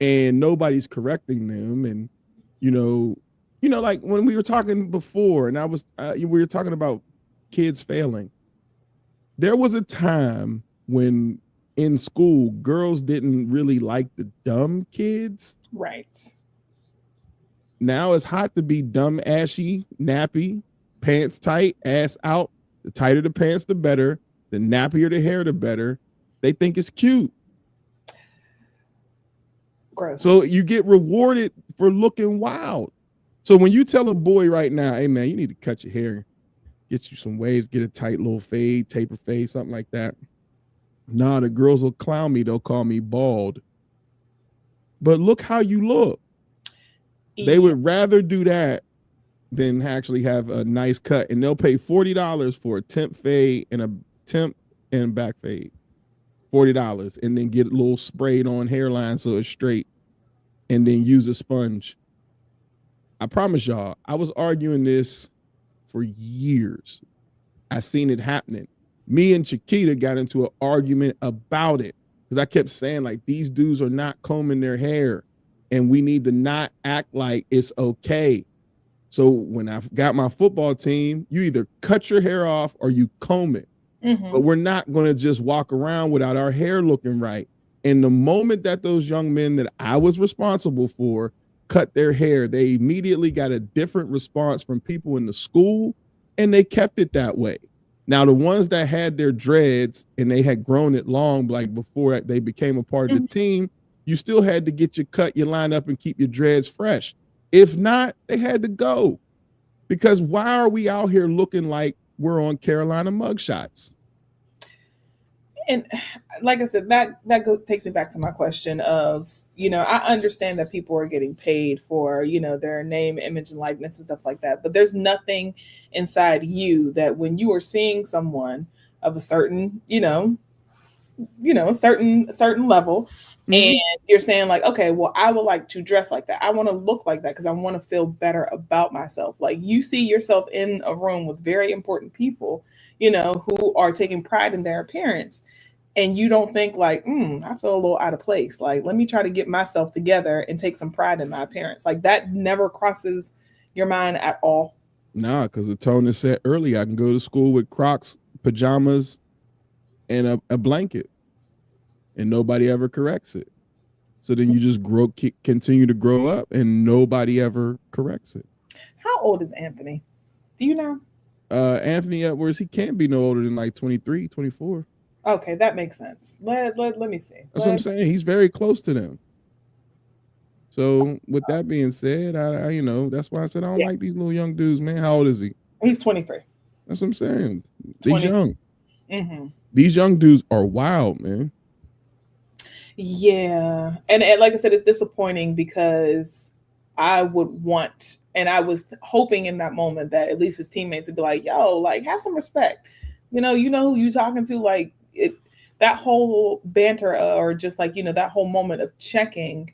and nobody's correcting them, and like when we were talking before, and we were talking about kids failing. There was a time when in school, girls didn't really like the dumb kids. Right. Now it's hot to be dumb, ashy, nappy, pants tight, ass out. The tighter the pants, the better. The nappier the hair, the better. They think it's cute. Gross. So you get rewarded for looking wild. So when you tell a boy right now, hey man, you need to cut your hair, get you some waves, get a tight little fade, taper fade, something like that. Nah, the girls will clown me. They'll call me bald. But look how you look. Yeah. They would rather do that than actually have a nice cut. And they'll pay $40 for a temp fade and a temp and back fade. $40. And then get a little sprayed on hairline so it's straight. And then use a sponge. I promise y'all, I was arguing this for years. I seen it happening. Me and Chiquita got into an argument about it because I kept saying like these dudes are not combing their hair and we need to not act like it's okay. So when I got my football team, you either cut your hair off or you comb it. But we're not going to just walk around without our hair looking right. And the moment that those young men that I was responsible for cut their hair, they immediately got a different response from people in the school, and they kept it that way. Now, the ones that had their dreads and they had grown it long, like before they became a part of the team, you still had to get your cut, your line up, and keep your dreads fresh. If not, they had to go. Because why are we out here looking like we're on Carolina mugshots? And like I said, that takes me back to my question of, I understand that people are getting paid for, their name, image, and likeness and stuff like that. But there's nothing inside you that when you are seeing someone of a certain, certain level, and you're saying like, okay, well, I would like to dress like that. I want to look like that because I want to feel better about myself. Like you see yourself in a room with very important people, who are taking pride in their appearance. And you don't think like, I feel a little out of place. Like, let me try to get myself together and take some pride in my appearance. Like that never crosses your mind at all. Nah, because the tone is set early. I can go to school with Crocs, pajamas, and a blanket, and nobody ever corrects it. So then you just continue to grow up, and nobody ever corrects it. How old is Anthony? Do you know? Anthony Edwards, he can't be no older than like 23, 24. Okay, that makes sense. Let me see. That's what I'm saying. He's very close to them. So with that being said, I that's why I said I don't like these little young dudes, man. How old is he? He's 23. That's what I'm saying. He's young. Mm-hmm. These young dudes are wild, man. Yeah. And like I said, it's disappointing because I would want, and I was hoping in that moment that at least his teammates would be like, yo, like have some respect. You know who you talking to, like that whole banter or just like, that whole moment of checking,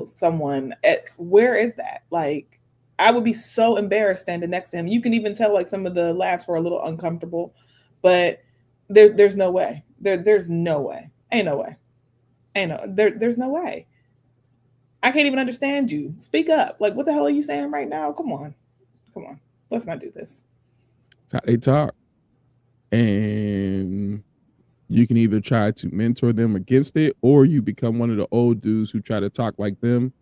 someone where is that? Like, I would be so embarrassed standing next to him. You can even tell like some of the laughs were a little uncomfortable, but there's no way. There's no way. Ain't no way. There's no way. I can't even understand you. Speak up. Like, what the hell are you saying right now? Come on. Let's not do this. That's how they talk. And you can either try to mentor them against it, or you become one of the old dudes who try to talk like them,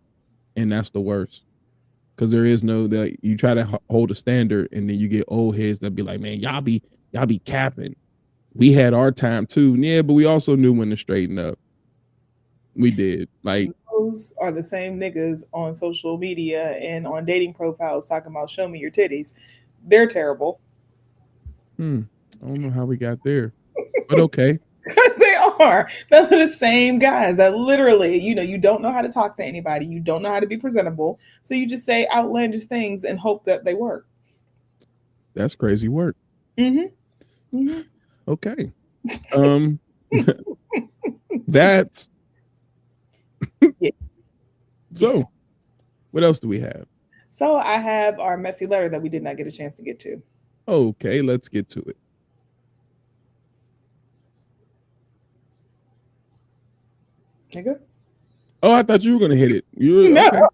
and that's the worst. Because there is no that you try to hold a standard, and then you get old heads that be like, man, y'all be capping. We had our time too, yeah, but we also knew when to straighten up. We did. Like those are the same niggas on social media and on dating profiles talking about show me your titties. They're terrible. I don't know how we got there, but okay. They are. Those are the same guys that literally, you don't know how to talk to anybody. You don't know how to be presentable. So you just say outlandish things and hope that they work. That's crazy work. Okay. That's so what else do we have? So I have our messy letter that we did not get a chance to get to. Okay, let's get to it. Nigga? Oh, I thought you were gonna hit it. No.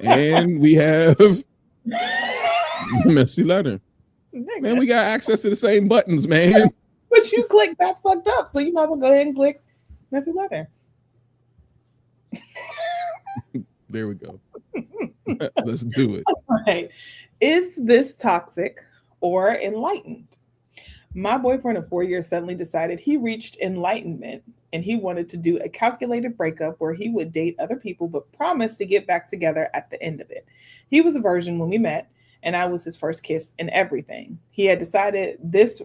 Okay. And we have messy letter. Nigga. Man, we got access to the same buttons, man. But you click that's fucked up. So you might as well go ahead and click messy letter. There we go. Let's do it. All right. Is this toxic or enlightened? My boyfriend of 4 years suddenly decided he reached enlightenment and he wanted to do a calculated breakup where he would date other people but promise to get back together at the end of it. He was a virgin when we met, and I was his first kiss and everything. He had decided this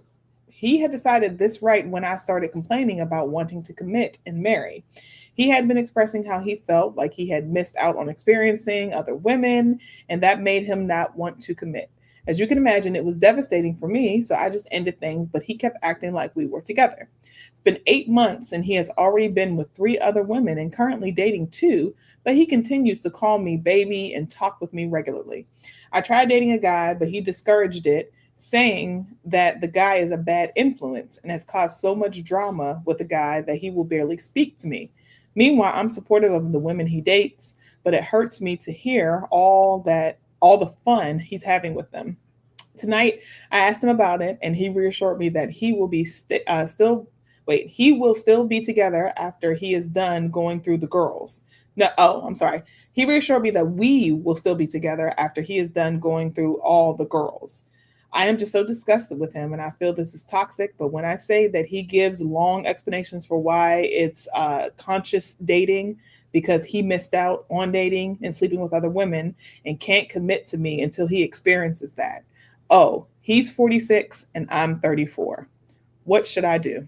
right when I started complaining about wanting to commit and marry. He had been expressing how he felt like he had missed out on experiencing other women, and that made him not want to commit. As you can imagine, it was devastating for me, so I just ended things, but he kept acting like we were together. It's been 8 months, and he has already been with 3 other women and currently dating 2, but he continues to call me baby and talk with me regularly. I tried dating a guy, but he discouraged it, saying that the guy is a bad influence and has caused so much drama with the guy that he will barely speak to me. Meanwhile, I'm supportive of the women he dates, but it hurts me to hear all the fun he's having with them. Tonight, I asked him about it, and he reassured me that he will be he will still be together after he is done going through the girls. No, oh, I'm sorry. He reassured me that we will still be together after he is done going through all the girls. I am just so disgusted with him, and I feel this is toxic. But when I say that he gives long explanations for why it's conscious dating, because he missed out on dating and sleeping with other women and can't commit to me until he experiences that. Oh, he's 46 and I'm 34. What should I do?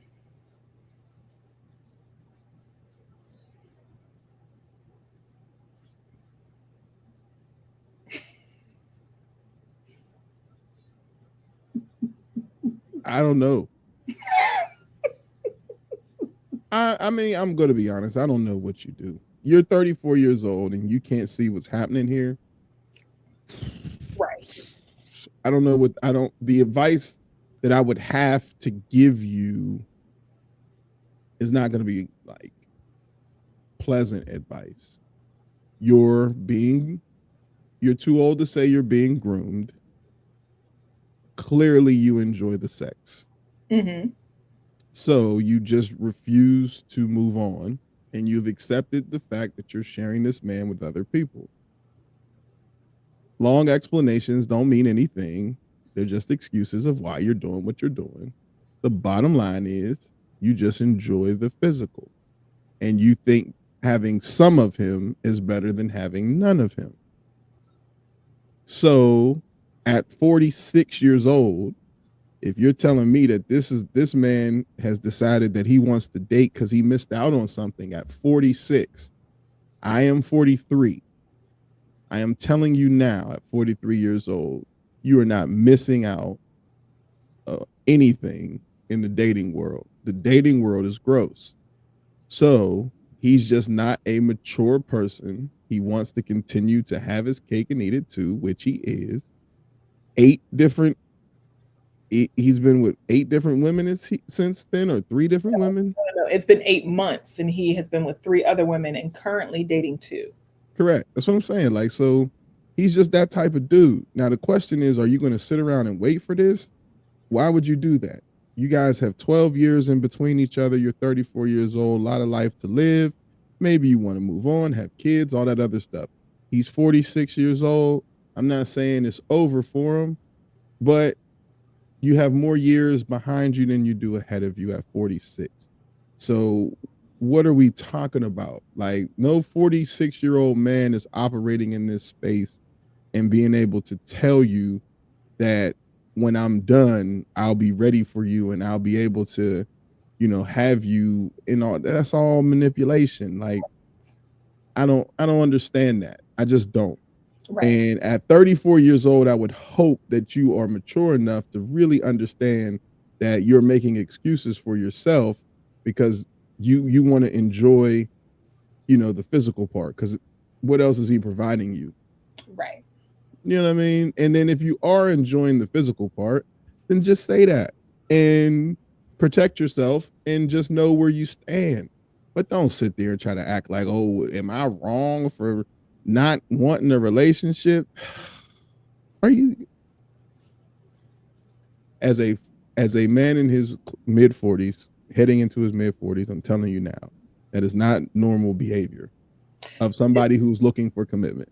I don't know. I mean, I'm going to be honest. I don't know what you do. You're 34 years old and you can't see what's happening here. Right. I don't know the advice that I would have to give you is not going to be like pleasant advice. You're too old to say you're being groomed. Clearly you enjoy the sex. Mm-hmm. So you just refuse to move on, and you've accepted the fact that you're sharing this man with other people. Long explanations don't mean anything. They're just excuses of why you're doing what you're doing. The bottom line is you just enjoy the physical, and you think having some of him is better than having none of him. So at 46 years old, if you're telling me that this man has decided that he wants to date because he missed out on something at 46, I am 43. I am telling you now at 43 years old, you are not missing out anything in the dating world. The dating world is gross. So he's just not a mature person. He wants to continue to have his cake and eat it too, which he is. He's been with 8 different women since then, or 3 different women? No, it's been 8 months, and he has been with 3 other women and currently dating 2. Correct. That's what I'm saying. Like, so he's just that type of dude. Now, the question is, are you going to sit around and wait for this? Why would you do that? You guys have 12 years in between each other. You're 34 years old, a lot of life to live. Maybe you want to move on, have kids, all that other stuff. He's 46 years old. I'm not saying it's over for him, but you have more years behind you than you do ahead of you at 46. So what are we talking about? Like, no 46-year-old man is operating in this space and being able to tell you that when I'm done, I'll be ready for you and I'll be able to, have you in all. That's all manipulation. Like, I don't understand that. I just don't. Right. And at 34 years old, I would hope that you are mature enough to really understand that you're making excuses for yourself because you want to enjoy, the physical part. Because what else is he providing you? Right. You know what I mean? And then if you are enjoying the physical part, then just say that and protect yourself and just know where you stand. But don't sit there and try to act like, oh, am I wrong for not wanting a relationship? Are you, as a man in his mid 40s, heading into his mid 40s, I'm telling you now, that is not normal behavior of somebody who's looking for commitment.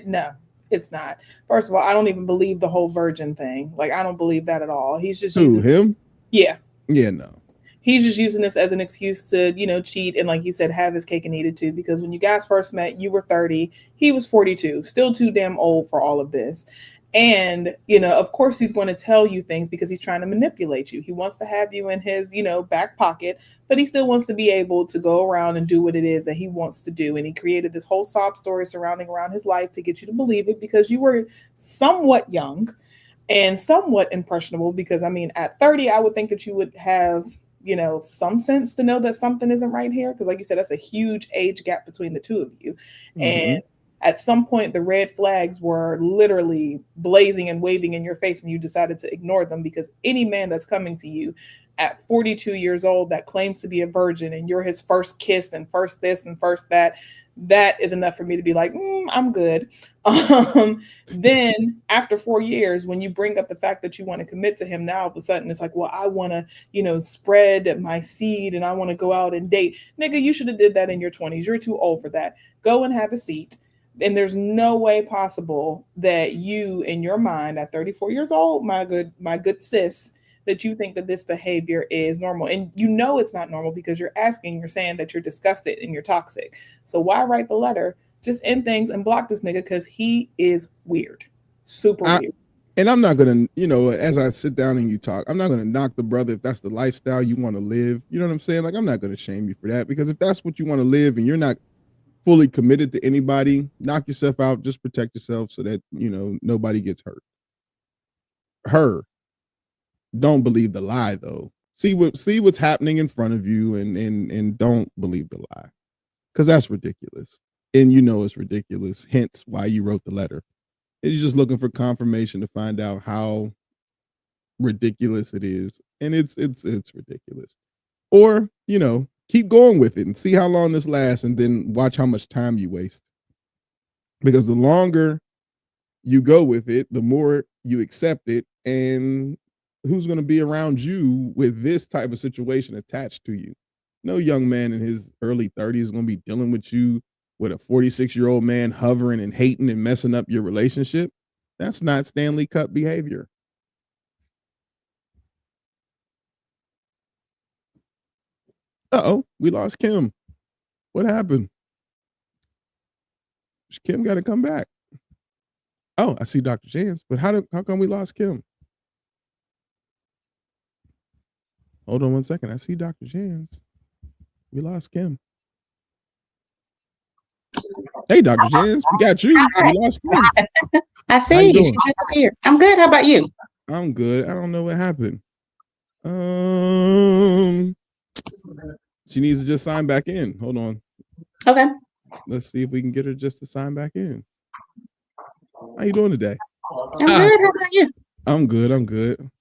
No, it's not. First of all, I don't even believe the whole virgin thing. Like, I don't believe that at all. He's just using him. Yeah. Yeah, no. He's just using this as an excuse to, cheat and, like you said, have his cake and eat it too. Because when you guys first met, you were 30, he was 42, still too damn old for all of this. And, of course, he's going to tell you things because he's trying to manipulate you. He wants to have you in his, back pocket, but he still wants to be able to go around and do what it is that he wants to do. And he created this whole sob story surrounding around his life to get you to believe it because you were somewhat young and somewhat impressionable. Because, at 30, I would think that you would have some sense to know that something isn't right here. Because like you said, that's a huge age gap between the two of you. Mm-hmm. And at some point, the red flags were literally blazing and waving in your face, and you decided to ignore them because any man that's coming to you at 42 years old that claims to be a virgin and you're his first kiss and first this and first that, that is enough for me to be like, I'm good. Then after 4 years, when you bring up the fact that you want to commit to him, now all of a sudden it's like, well, I want to, spread my seed and I want to go out and date. Nigga, you should have did that in your 20s. You're too old for that. Go and have a seat. And there's no way possible that you, in your mind, at 34 years old, my good sis, that you think that this behavior is normal. And it's not normal because you're saying that you're disgusted and you're toxic. So why write the letter? Just end things and block this nigga because he is weird. Super weird. And I'm not going to, as I sit down and you talk, I'm not going to knock the brother if that's the lifestyle you want to live. You know what I'm saying? Like, I'm not going to shame you for that, because if that's what you want to live and you're not fully committed to anybody, knock yourself out, just protect yourself so that, nobody gets hurt. Don't believe the lie, though. See what's happening in front of you and don't believe the lie, because that's ridiculous. And it's ridiculous, hence why you wrote the letter. And you're just looking for confirmation to find out how ridiculous it is. And it's ridiculous. Or, keep going with it and see how long this lasts, and then watch how much time you waste. Because the longer you go with it, the more you accept it, and who's going to be around you with this type of situation attached to you? No young man in his early 30s is going to be dealing with you with a 46-year-old man hovering and hating and messing up your relationship. That's not Stanley Cup behavior. Uh-oh, we lost Kim. What happened? Kim got to come back. Oh, I see Dr. Jans, but how come we lost Kim? Hold on one second. I see Dr. Jans. We lost Kim. Hey, Dr. Jans, we got you. We lost Kim. I see you. She disappeared. I'm good. How about you? I'm good. I don't know what happened. She needs to just sign back in. Hold on. Okay. Let's see if we can get her just to sign back in. How you doing today? I'm good. How about you? I'm good.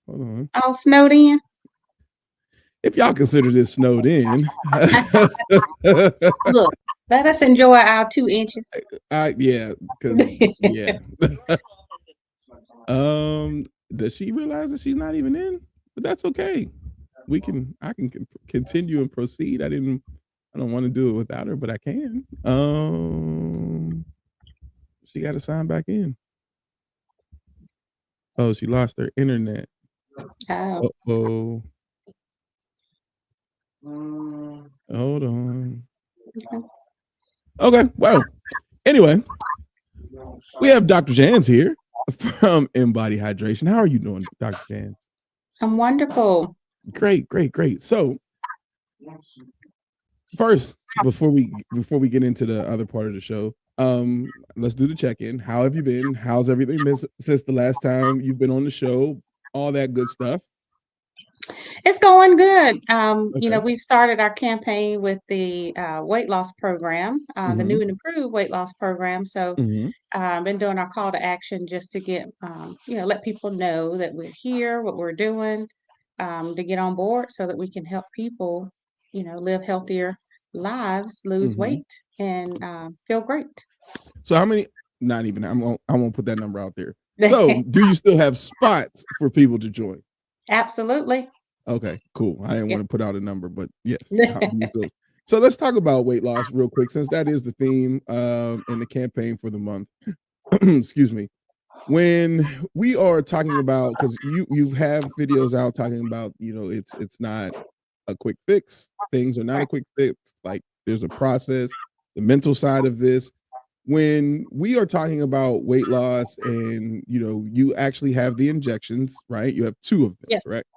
Hold on. All snowed in? If y'all consider this snowed in. Look, let us enjoy our 2 inches. Yeah, because yeah. Does she realize that she's not even in? But that's okay. I can continue and proceed. I don't want to do it without her, but I can. She got to sign back in. Oh, she lost her internet. Oh. Uh-oh. Hold on. Okay, well, anyway, we have Dr. Jans here from Embody Hydration. How are you doing, Dr. Jans? I'm wonderful. Great. So, first, before we get into the other part of the show, let's do the check-in. How have you been? How's everything been since the last time you've been on the show? All that good stuff. It's going good. Okay. We've started our campaign with the weight loss program, the new and improved weight loss program. So been doing our call to action just to get, let people know that we're here, what we're doing, to get on board so that we can help people, live healthier lives, lose weight, and feel great. So how many, not even, I won't put that number out there. So do you still have spots for people to join? Absolutely. Okay, cool. I didn't want to put out a number, but yes. So let's talk about weight loss real quick, since that is the theme in the campaign for the month. Excuse me. When we are talking about, because you have videos out talking about, it's not a quick fix. Things are not a quick fix. Like, there's a process, the mental side of this. When we are talking about weight loss and, you actually have the injections, right? You have 2 of them, correct?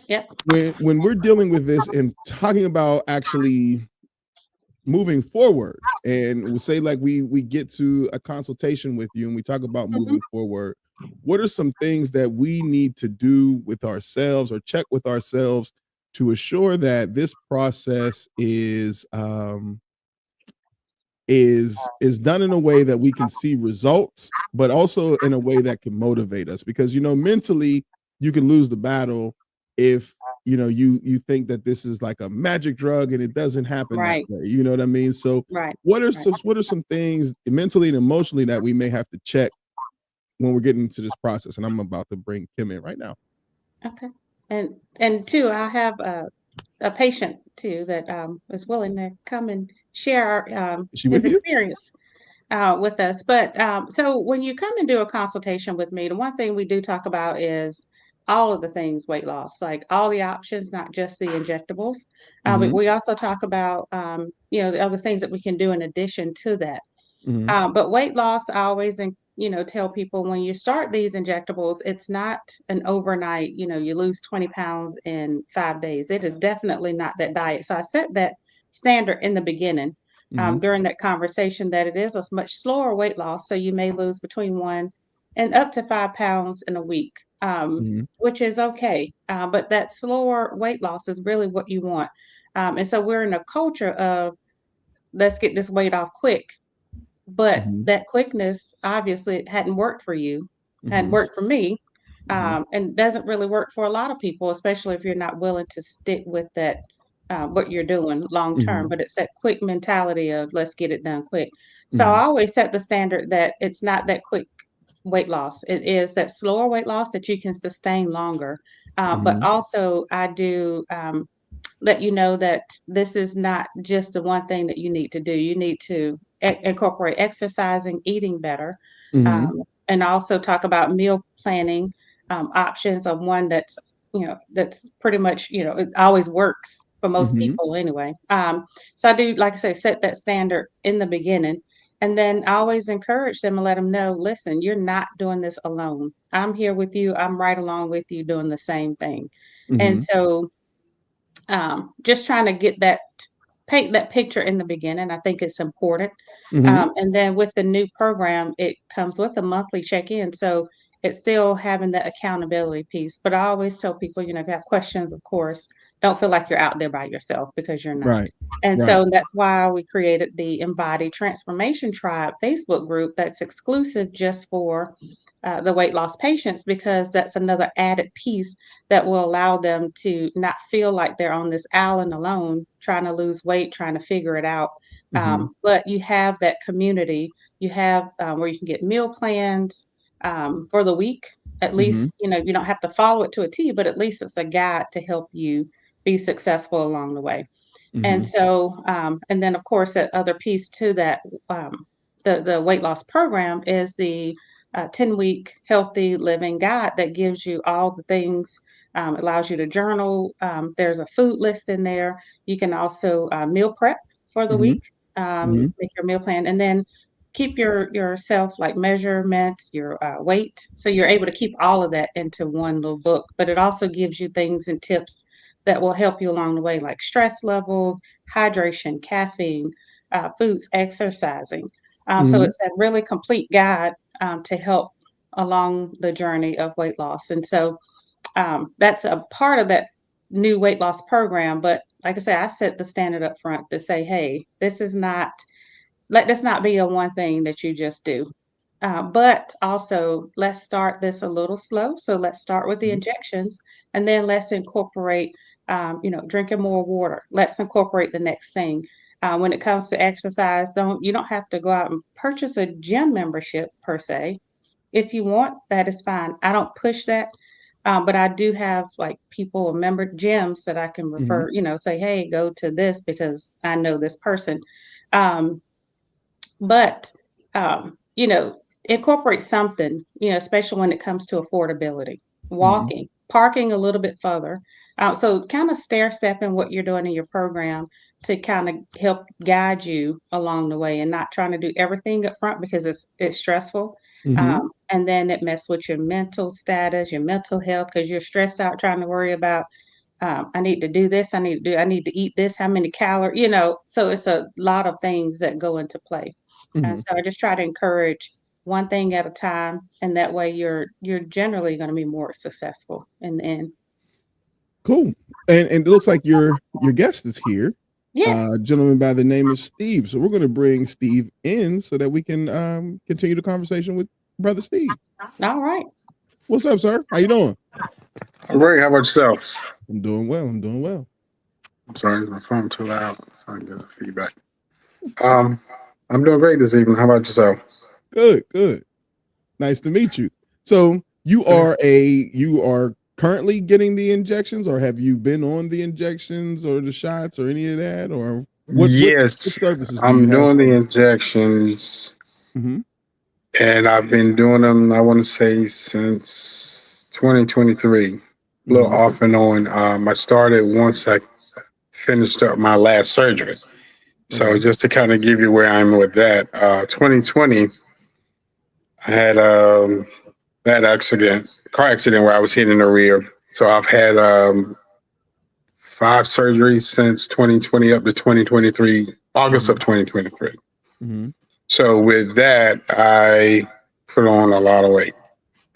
Yep. When we're dealing with this and talking about actually moving forward, and we say, like, we get to a consultation with you and we talk about moving forward, what are some things that we need to do with ourselves or check with ourselves to assure that this process is done in a way that we can see results, but also in a way that can motivate us? Because mentally you can lose the battle if you think that this is like a magic drug and it doesn't happen that way. You know what I mean? So what are some things mentally and emotionally that we may have to check when we're getting into this process? And I'm about to bring Kim in right now. Okay. And two, I have a patient too that is willing to come and share his experience with us. But so when you come and do a consultation with me, the one thing we do talk about is all of the things weight loss, like all the options, not just the injectables. But we also talk about the other things that we can do in addition to that. But weight loss, I always tell people when you start these injectables, it's not an overnight, you lose 20 pounds in 5 days. It is definitely not that diet. So I set that standard in the beginning during that conversation that it is a much slower weight loss. So you may lose between 1 and up to 5 pounds in a week, which is okay. But that slower weight loss is really what you want. And so we're in a culture of let's get this weight off quick. But that quickness, obviously, it hadn't worked for you, hadn't worked for me, and doesn't really work for a lot of people, especially if you're not willing to stick with that, what you're doing long term. But it's that quick mentality of let's get it done quick. So I always set the standard that it's not that quick weight loss. It is that slower weight loss that you can sustain longer. But also, I do let you know that this is not just the one thing that you need to do. You need to incorporate exercising, eating better, and also talk about meal planning options of one that's pretty much it always works for most people anyway. So I do, like I say, set that standard in the beginning. And then I always encourage them and let them know, listen, you're not doing this alone. I'm here with you. I'm right along with you doing the same thing. And so just trying to paint that picture in the beginning. I think it's important. And then with the new program, it comes with a monthly check-in. So it's still having that accountability piece. But I always tell people, if you have questions, of course, don't feel like you're out there by yourself because you're not. Right. And so that's why we created the Embodied Transformation Tribe Facebook group that's exclusive just for the weight loss patients, because that's another added piece that will allow them to not feel like they're on this island alone, trying to lose weight, trying to figure it out. But you have that community, you have where you can get meal plans for the week. At least, you don't have to follow it to a T, but at least it's a guide to help you be successful along the way. And so, and then of course, that other piece to that, the weight loss program is the 10-week healthy living guide that gives you all the things. It allows you to journal. There's a food list in there. You can also meal prep for the week, make your meal plan, and then keep yourself like measurements, your weight. So you're able to keep all of that into one little book. But it also gives you things and tips that will help you along the way, like stress level, hydration, caffeine, foods, exercising. So it's a really complete guide to help along the journey of weight loss. And so that's a part of that new weight loss program. But like I say, I set the standard up front to say, hey, let this not be a one thing that you just do. But also, let's start this a little slow. So let's start with the injections, and then let's incorporate, drinking more water. Let's incorporate the next thing. When it comes to exercise, you don't have to go out and purchase a gym membership per se. If you want, that is fine. I don't push that. But I do have like people, member gyms that I can refer, say, hey, go to this because I know this person. But incorporate something, especially when it comes to affordability, walking, parking a little bit further. So kind of stair stepping what you're doing in your program to kind of help guide you along the way, and not trying to do everything up front because it's stressful. And then it messes with your mental status, your mental health, because you're stressed out trying to worry about, I need to do this, I need to eat this, how many calories, so it's a lot of things that go into play. And so I just try to encourage one thing at a time, and that way you're generally going to be more successful in the end. Cool. And it looks like your guest is here. Yes. A gentleman by the name of Steve. So we're going to bring Steve in so that we can continue the conversation with Brother Steve. All right. What's up, sir? How you doing? I'm great. How about yourself? I'm doing well. I'm doing well. I'm sorry, my phone too loud, so I can get the feedback. I'm doing great this evening. How about yourself? Good. Nice to meet you. So you are currently getting the injections, or have you been on the injections or the shots or any of that, or what services do I'm you have? doing the injections, Mm-hmm. and I've been doing them, I want to say, since 2023, a little off and on. I started once I finished up my last surgery. So just to kind of give you where I'm with that, 2020, I had that car accident where I was hit in the rear. So I've had 5 surgeries since 2020 up to 2023, August of 2023. Mm-hmm. So with that, I put on a lot of weight.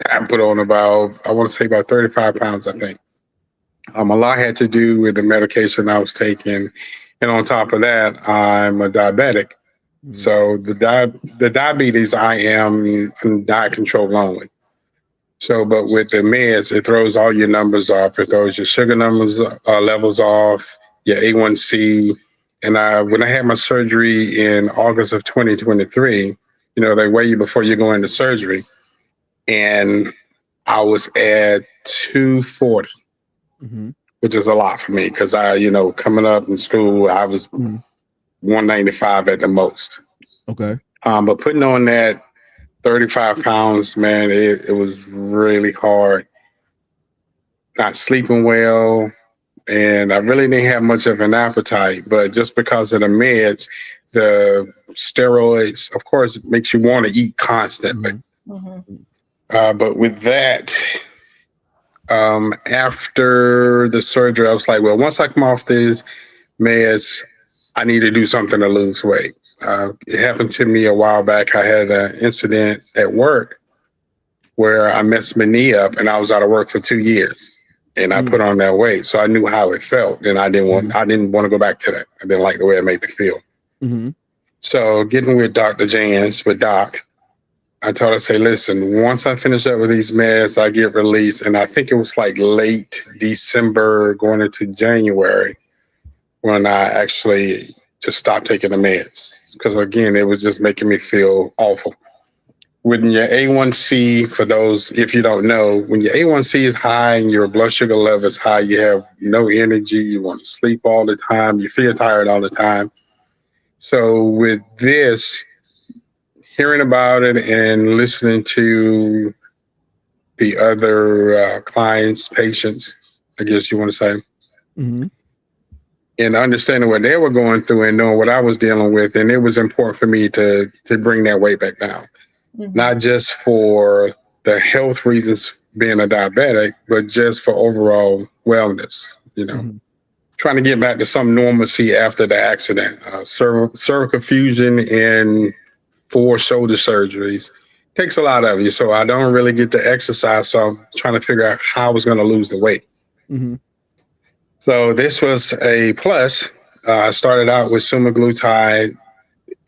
I put on about 35 pounds, I think. A lot had to do with the medication I was taking. And on top of that, I'm a diabetic. Mm-hmm. So the diabetes, I am diet controlled only. So, but with the meds, it throws all your numbers off. It throws your sugar numbers levels off, your A1C. And when I had my surgery in August of 2023, they weigh you before you go into surgery. And I was at 240, which is a lot for me because coming up in school, I was 195 at the most. Okay. But putting on that 35 pounds, man, it was really hard. Not sleeping well, and I really didn't have much of an appetite. But just because of the meds, the steroids, of course, it makes you want to eat constantly. But with that, after the surgery, I was like, well, once I come off these meds, I need to do something to lose weight. It happened to me a while back. I had an incident at work where I messed my knee up and I was out of work for 2 years, and I put on that weight. So I knew how it felt, and I didn't want to go back to that. I didn't like the way it made me feel. So getting with Dr. Jans, with Doc, I told her, say, listen, once I finish up with these meds, I get released. And I think it was like late December going into January when I actually just stopped taking the meds. Because again, it was just making me feel awful. When your A1C, for those, if you don't know, when your A1C is high and your blood sugar level is high, you have no energy, you want to sleep all the time, you feel tired all the time. So with this, hearing about it and listening to the other clients, patients, I guess you want to say, and understanding what they were going through and knowing what I was dealing with. And it was important for me to bring that weight back down, not just for the health reasons being a diabetic, but just for overall wellness, trying to get back to some normalcy after the accident. Cervical fusion and 4 shoulder surgeries takes a lot of you. So I don't really get to exercise. So I'm trying to figure out how I was going to lose the weight. So this was a plus. I started out with semaglutide,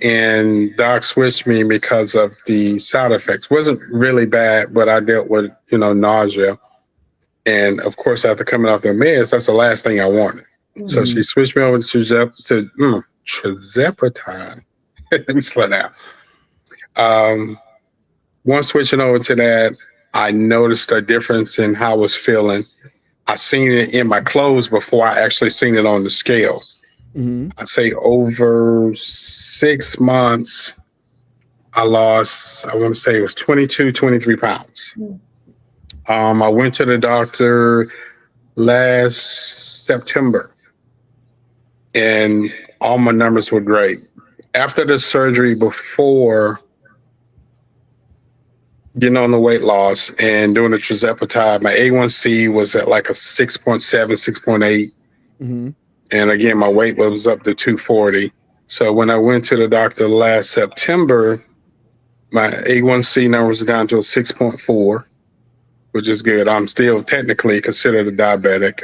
and Doc switched me because of the side effects. Wasn't really bad, but I dealt with, nausea. And of course, after coming off the meds, that's the last thing I wanted. So she switched me over to tirzepatide. Let me slow down. Once switching over to that, I noticed a difference in how I was feeling. I seen it in my clothes before I actually seen it on the scale. I'd say over 6 months, I lost, I want to say it was 22, 23 pounds. I went to the doctor last September, and all my numbers were great. After the surgery, before getting on the weight loss and doing the tirzepatide, my A1C was at like a 6.7, 6.8. And again, my weight was up to 240. So when I went to the doctor last September, my A1C numbers are down to a 6.4, which is good. I'm still technically considered a diabetic.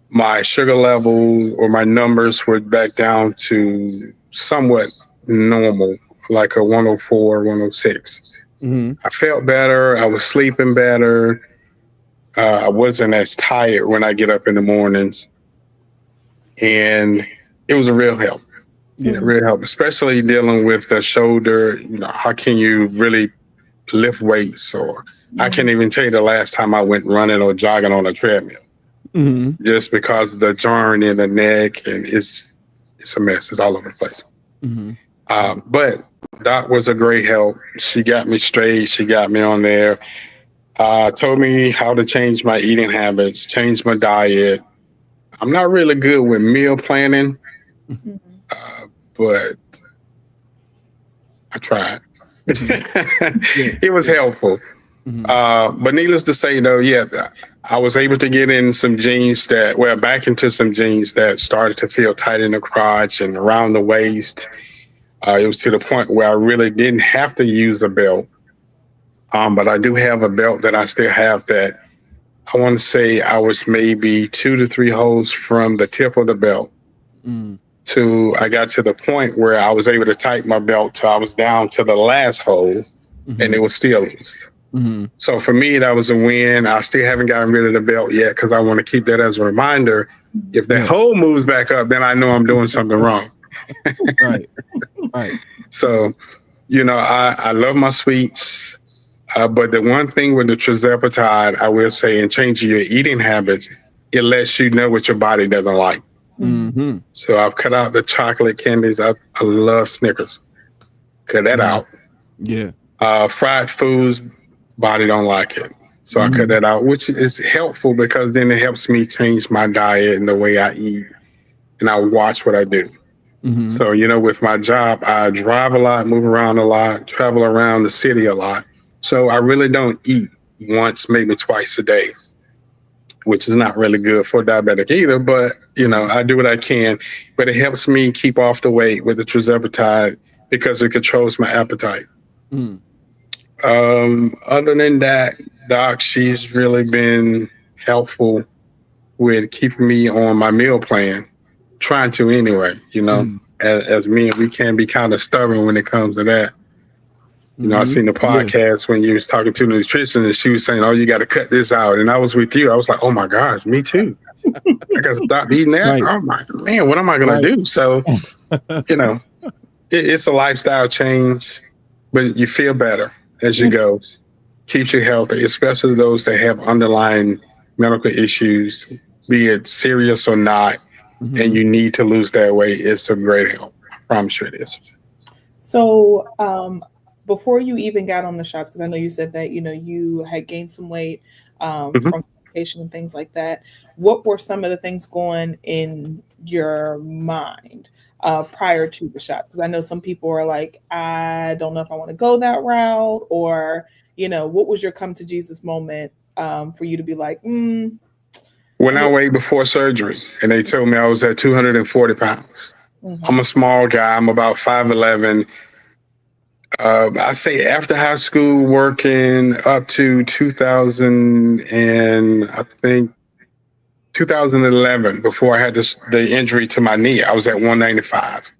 My sugar level or my numbers were back down to somewhat normal, like a 104, 106. I felt better. I was sleeping better. I wasn't as tired when I get up in the mornings. And it was a real help. Yeah. Real help, especially dealing with the shoulder. How can you really lift weights? Or I can't even tell you the last time I went running or jogging on a treadmill. Just because of the jarring in the neck, and it's a mess. It's all over the place. But Doc was a great help. She got me straight. She got me on there. Told me how to change my eating habits, change my diet. I'm not really good with meal planning, but I tried. It was helpful. But needless to say, though, I was able to get in some jeans back into some jeans that started to feel tight in the crotch and around the waist. It was to the point where I really didn't have to use a belt. But I do have a belt that I still have that I want to say I was maybe 2 to 3 holes from the tip of the belt I got to the point where I was able to tighten my belt till I was down to the last hole and it was still loose. So for me, that was a win. I still haven't gotten rid of the belt yet because I want to keep that as a reminder. If that hole moves back up, then I know I'm doing something wrong. Right. So, I love my sweets. But the one thing with the tirzepatide, I will say, in changing your eating habits, it lets you know what your body doesn't like. So I've cut out the chocolate candies. I love Snickers. Cut that out. Yeah. Fried foods, body don't like it. So I cut that out, which is helpful because then it helps me change my diet and the way I eat. And I watch what I do. So, with my job, I drive a lot, move around a lot, travel around the city a lot. So I really don't eat once, maybe twice a day, which is not really good for diabetic either. But, I do what I can. But it helps me keep off the weight with the tirzepatide because it controls my appetite. Other than that, Doc, she's really been helpful with keeping me on my meal plan. Trying to anyway, as men, we can be kind of stubborn when it comes to that. I seen the podcast when you was talking to a nutritionist and she was saying, "Oh, you got to cut this out." And I was with you. I was like, "Oh my gosh, me too. I got to stop eating that." Right. Oh my man, what am I going to do? So, it's a lifestyle change, but you feel better as you go. Keeps you healthy, especially those that have underlying medical issues, be it serious or not. And you need to lose that weight. It's a great help. I promise you it is. So before you even got on the shots, because I know you said that, you had gained some weight from medication and things like that. What were some of the things going in your mind prior to the shots? Because I know some people are like, I don't know if I want to go that route, or, what was your come to Jesus moment for you to be like, When I weighed before surgery and they told me I was at 240 pounds. I'm a small guy. I'm about 5'11". I say after high school, working up to 2011, before I had the injury to my knee, I was at 195,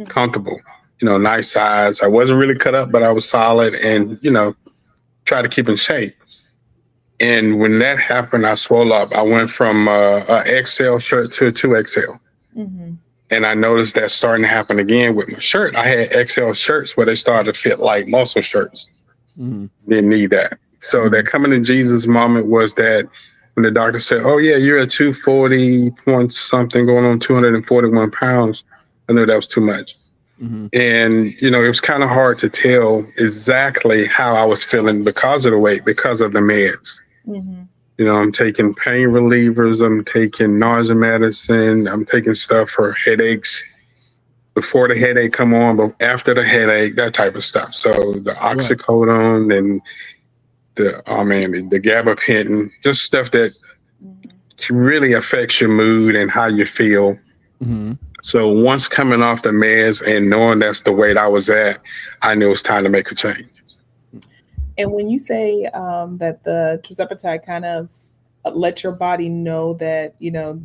comfortable, nice size. I wasn't really cut up, but I was solid and, try to keep in shape. And when that happened, I swole up. I went from a XL shirt to a 2XL. And I noticed that starting to happen again with my shirt. I had XL shirts where they started to fit like muscle shirts. Didn't need that. So that coming to Jesus moment was that when the doctor said, "Oh yeah, you're at 240 point something, going on 241 pounds." I knew that was too much. And, it was kind of hard to tell exactly how I was feeling because of the weight, because of the meds. I'm taking pain relievers, I'm taking nausea medicine, I'm taking stuff for headaches before the headache come on, but after the headache, that type of stuff. So the oxycodone and the gabapentin, just stuff that really affects your mood and how you feel. So once coming off the meds and knowing that's the weight I was at, I knew it was time to make a change. And when you say that the tirzepatide kind of let your body know that,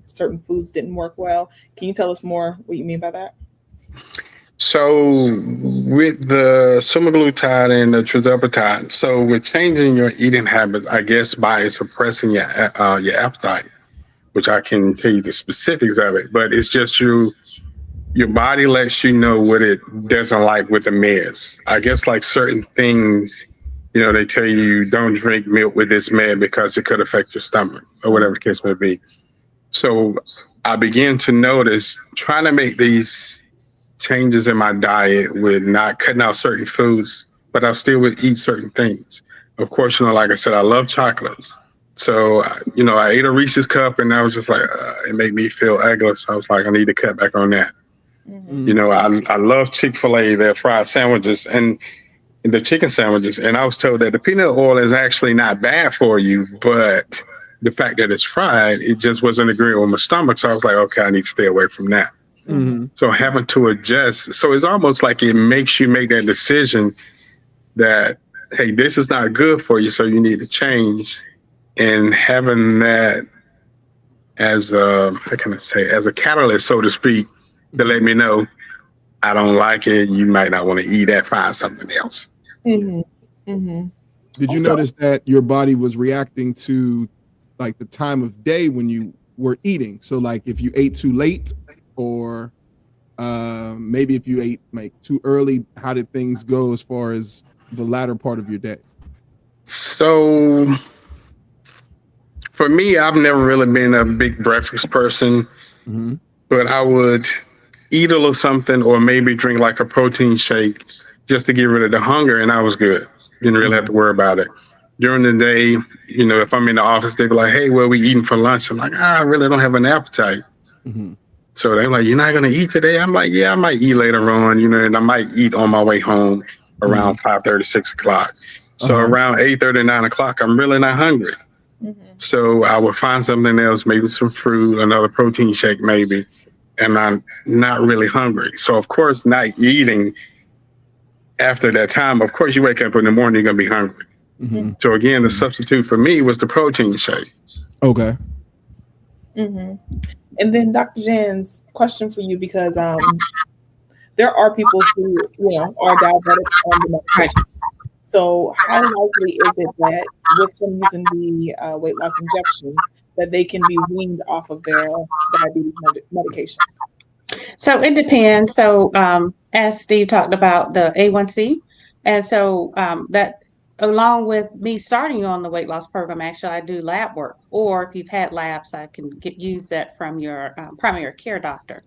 certain foods didn't work well, can you tell us more what you mean by that? So with the semaglutide and the tirzepatide, so with changing your eating habits, I guess by suppressing your appetite, which I can tell you the specifics of it, but it's just your body lets you know what it doesn't like with the meds. I guess like certain things, they tell you don't drink milk with this med because it could affect your stomach or whatever the case may be. So I began to notice trying to make these changes in my diet with not cutting out certain foods, but I still would eat certain things. Of course, like I said, I love chocolate. So, I ate a Reese's cup and I was just like, it made me feel ugly. So I was like, I need to cut back on that. I love Chick-fil-A, their fried sandwiches and the chicken sandwiches. And I was told that the peanut oil is actually not bad for you, but the fact that it's fried, it just wasn't agreeing with my stomach. So I was like, okay, I need to stay away from that. So having to adjust. So it's almost like it makes you make that decision that, hey, this is not good for you, so you need to change. And having that as as a catalyst, so to speak, to let me know I don't like it. You might not want to eat that. Find something else. Did you notice that your body was reacting to like the time of day when you were eating? So like if you ate too late or maybe if you ate like too early, how did things go as far as the latter part of your day? So for me, I've never really been a big breakfast person, but I would eat a little something or maybe drink like a protein shake just to get rid of the hunger, and I was good. Didn't really have to worry about it. During the day, if I'm in the office, they'd be like, hey, what are we eating for lunch? I'm like, I really don't have an appetite. So they're like, you're not going to eat today? I'm like, yeah, I might eat later on, and I might eat on my way home around 5:30, 6 o'clock. So around 8:30, 9 o'clock, I'm really not hungry. So I would find something else, maybe some fruit, another protein shake maybe, and I'm not really hungry. So of course, not eating after that time, of course, you wake up in the morning, you're going to be hungry. So again, the substitute for me was the protein shake. Okay. And then Dr. Jan's question for you, because there are people who, are diabetics on the medication. So how likely is it that with them using the weight loss injection that they can be weaned off of their diabetes medication? So it depends. So as Steve talked about the A1C, and so that along with me starting you on the weight loss program, actually I do lab work, or if you've had labs, I can use that from your primary care doctor.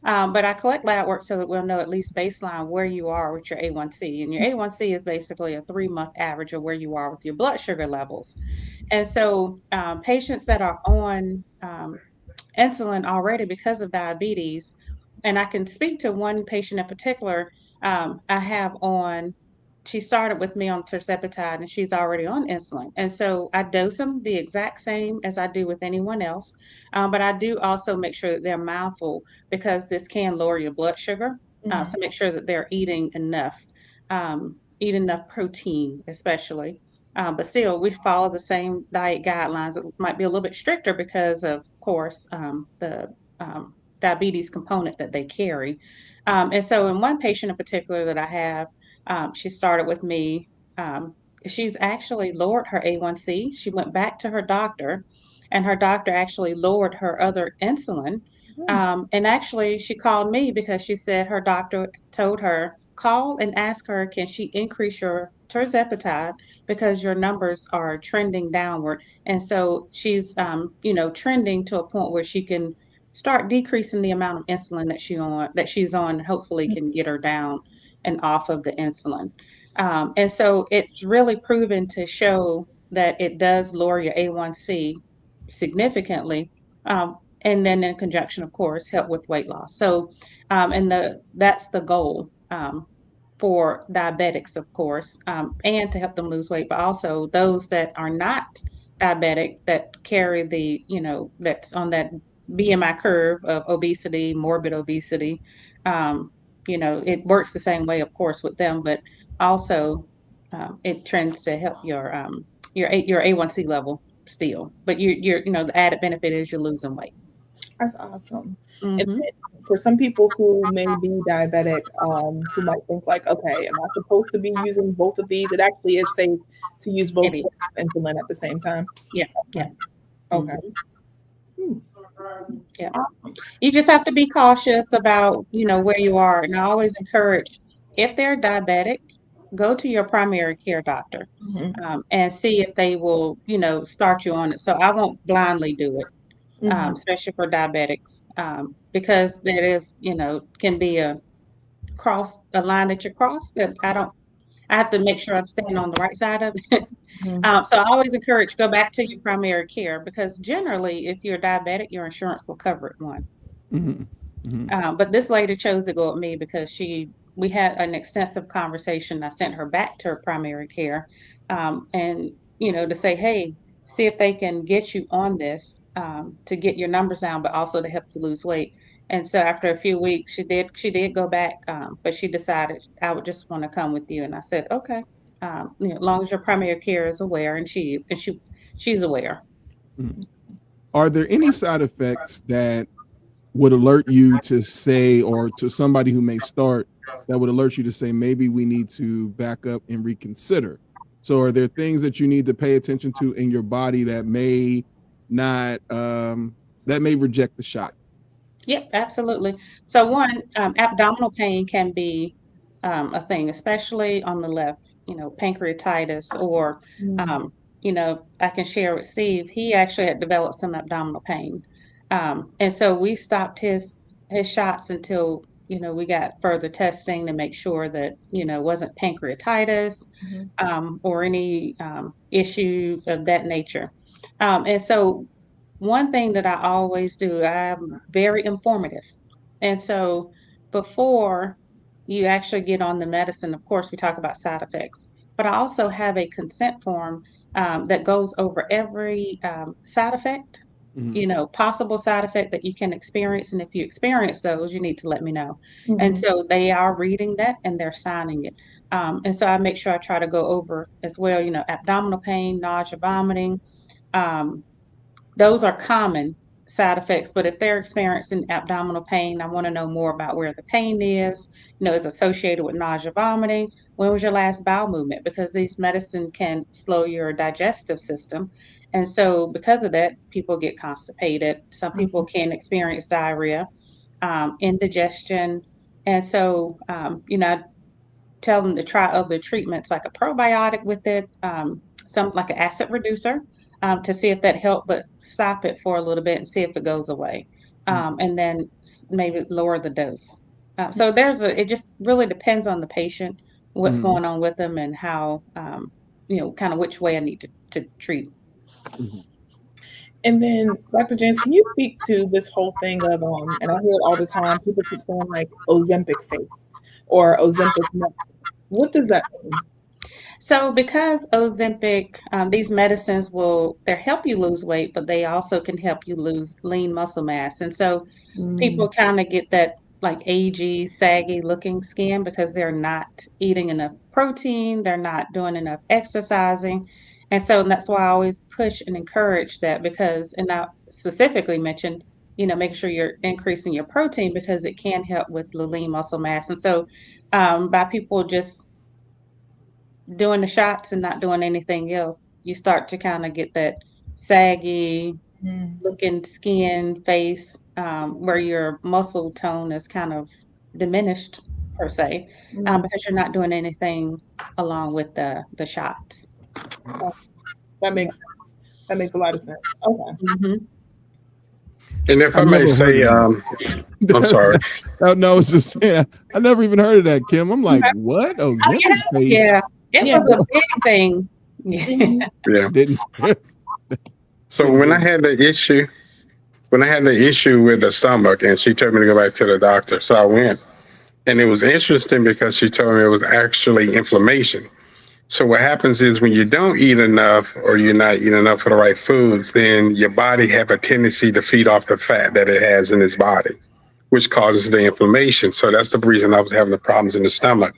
But I collect lab work so that we'll know at least baseline where you are with your A1C. And your A1C is basically a 3-month average of where you are with your blood sugar levels. And so patients that are on insulin already because of diabetes, and I can speak to one patient in particular. I have on, she started with me on tirzepatide and she's already on insulin. And so I dose them the exact same as I do with anyone else. But I do also make sure that they're mindful because this can lower your blood sugar. So make sure that they're eating enough protein, especially. But still, we follow the same diet guidelines. It might be a little bit stricter because of course, the diabetes component that they carry. And so in one patient in particular that I have, she started with me. She's actually lowered her A1C. She went back to her doctor, and her doctor actually lowered her other insulin. And actually, she called me because she said her doctor told her, call and ask her, can she increase your tirzepatide because your numbers are trending downward. And so she's, trending to a point where she can start decreasing the amount of insulin that she's on, hopefully can get her down and off of the insulin. And so it's really proven to show that it does lower your A1C significantly. And then in conjunction, of course, help with weight loss. So, that's the goal for diabetics, of course, and to help them lose weight, but also those that are not diabetic that carry that's on that BMI curve of obesity, morbid obesity. It works the same way, of course, with them, but also it trends to help your A1C level still. But the added benefit is you're losing weight. That's awesome. And Mm-hmm. then for some people who may be diabetic, who might think like, okay, am I supposed to be using both of these? It actually is safe to use both It is. insulin at the same time. Yeah. Yeah. Okay. Mhm. Yeah. You just have to be cautious about, where you are. And I always encourage, if they're diabetic, go to your primary care doctor, and see if they will, start you on it. So I won't blindly do it, especially for diabetics, because there is, can be a line that you cross that I have to make sure I'm staying on the right side of it. So I always encourage, go back to your primary care, because generally, if you're diabetic, your insurance will cover it one. But this lady chose to go with me because we had an extensive conversation. I sent her back to her primary care, and to say, hey, see if they can get you on this, to get your numbers down, but also to help you lose weight. And so after a few weeks, she did go back, but she decided I would just want to come with you. And I said, okay, as long as your primary care is aware, and she's aware. Are there any side effects that would alert you to say, or to somebody who may start, that would alert you to say, maybe we need to back up and reconsider? So are there things that you need to pay attention to in your body that may not, that may reject the shot? Yep, absolutely. So one, abdominal pain can be a thing, especially on the left, pancreatitis, or, I can share with Steve, he actually had developed some abdominal pain. And so we stopped his shots until, we got further testing to make sure that, it wasn't pancreatitis, or any issue of that nature. And so one thing that I always do, I'm very informative. And so before you actually get on the medicine, of course, we talk about side effects, but I also have a consent form that goes over every side effect, possible side effect that you can experience. And if you experience those, you need to let me know. And so they are reading that and they're signing it. And so I make sure I try to go over as well, abdominal pain, nausea, vomiting. Those are common side effects, but if they're experiencing abdominal pain, I want to know more about where the pain is, is associated with nausea, vomiting. When was your last bowel movement? Because these medicine can slow your digestive system. And so because of that, people get constipated. Some people can experience diarrhea, indigestion. And so, I tell them to try other treatments like a probiotic with it, something like an acid reducer, to see if that helped, but stop it for a little bit and see if it goes away. And then maybe lower the dose. So it just really depends on the patient, what's going on with them, and how, kind of which way I need to treat. And then, Dr. James, can you speak to this whole thing of, and I hear it all the time, people keep saying like Ozempic face or Ozempic neck. What does that mean? So because Ozempic, these medicines they help you lose weight, but they also can help you lose lean muscle mass. And so people kind of get that like agey, saggy looking skin because they're not eating enough protein, they're not doing enough exercising. And so that's why I always push and encourage that, because, and I specifically mentioned, make sure you're increasing your protein because it can help with the lean muscle mass. And so by people just doing the shots and not doing anything else, you start to kind of get that saggy looking skin, face, where your muscle tone is kind of diminished per se, because you're not doing anything along with the shots. That makes sense. That makes a lot of sense. Okay. And if I may say, I'm sorry. No, it's just saying, I never even heard of that, Kim. I'm like, what? Ozempic face? Yeah, it was a big thing. Yeah. Didn't. So when I had the issue with the stomach, and she told me to go back to the doctor, so I went. And it was interesting because she told me it was actually inflammation. So what happens is when you don't eat enough, or you're not eating enough of the right foods, then your body have a tendency to feed off the fat that it has in its body, which causes the inflammation. So that's the reason I was having the problems in the stomach,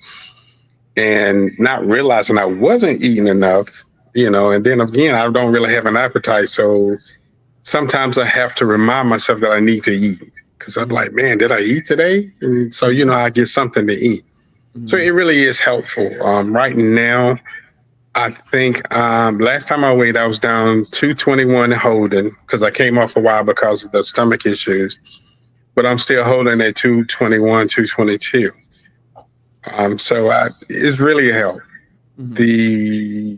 and not realizing I wasn't eating enough, and then again, I don't really have an appetite. So sometimes I have to remind myself that I need to eat because I'm like, man, did I eat today? And so, I get something to eat. So it really is helpful. Right now, I think last time I weighed, I was down 221 holding because I came off a while because of the stomach issues, but I'm still holding at 221, 222. So it's really a help. The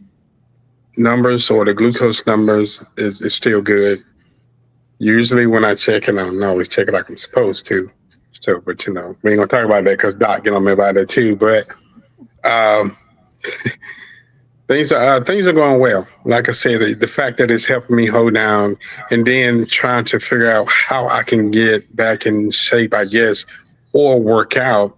numbers or the glucose numbers is still good. Usually when I check, and I don't always check it like I'm supposed to. So, but we ain't gonna talk about that because Doc get on me about that too. But things are going well. Like I said, the fact that it's helping me hold down, and then trying to figure out how I can get back in shape, I guess, or work out.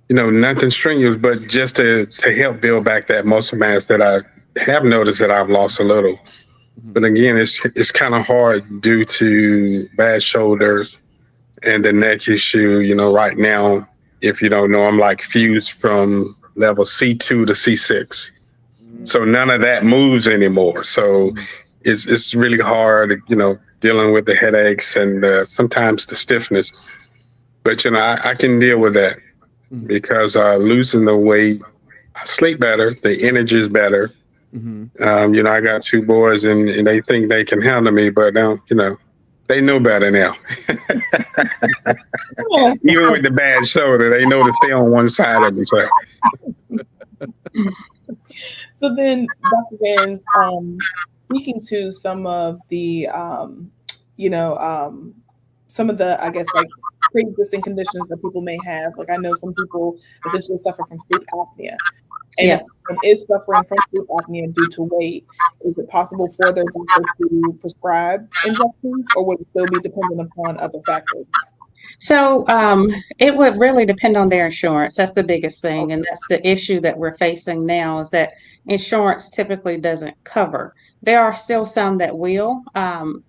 Nothing strenuous, but just to help build back that muscle mass that I have noticed that I've lost a little. But again, it's kind of hard due to bad shoulder and the neck issue. Right now, if you don't know, I'm like fused from level C2 to C6. So none of that moves anymore. So it's really hard, dealing with the headaches and sometimes the stiffness. But, I can deal with that because losing the weight, I sleep better, the energy is better. I got 2 boys and they think they can handle me, but now, they know better now. Even with the bad shoulder, they know to stay on one side of me. So. So then, Dr. Vance, speaking to some of the, some of the, I guess, like pre-existing conditions that people may have. Like I know some people essentially suffer from sleep apnea. And if someone is suffering from sleep apnea due to weight, is it possible for their doctor to prescribe injections, or would it still be dependent upon other factors? So it would really depend on their insurance. That's the biggest thing. And that's the issue that we're facing now, is that insurance typically doesn't cover. There are still some that will.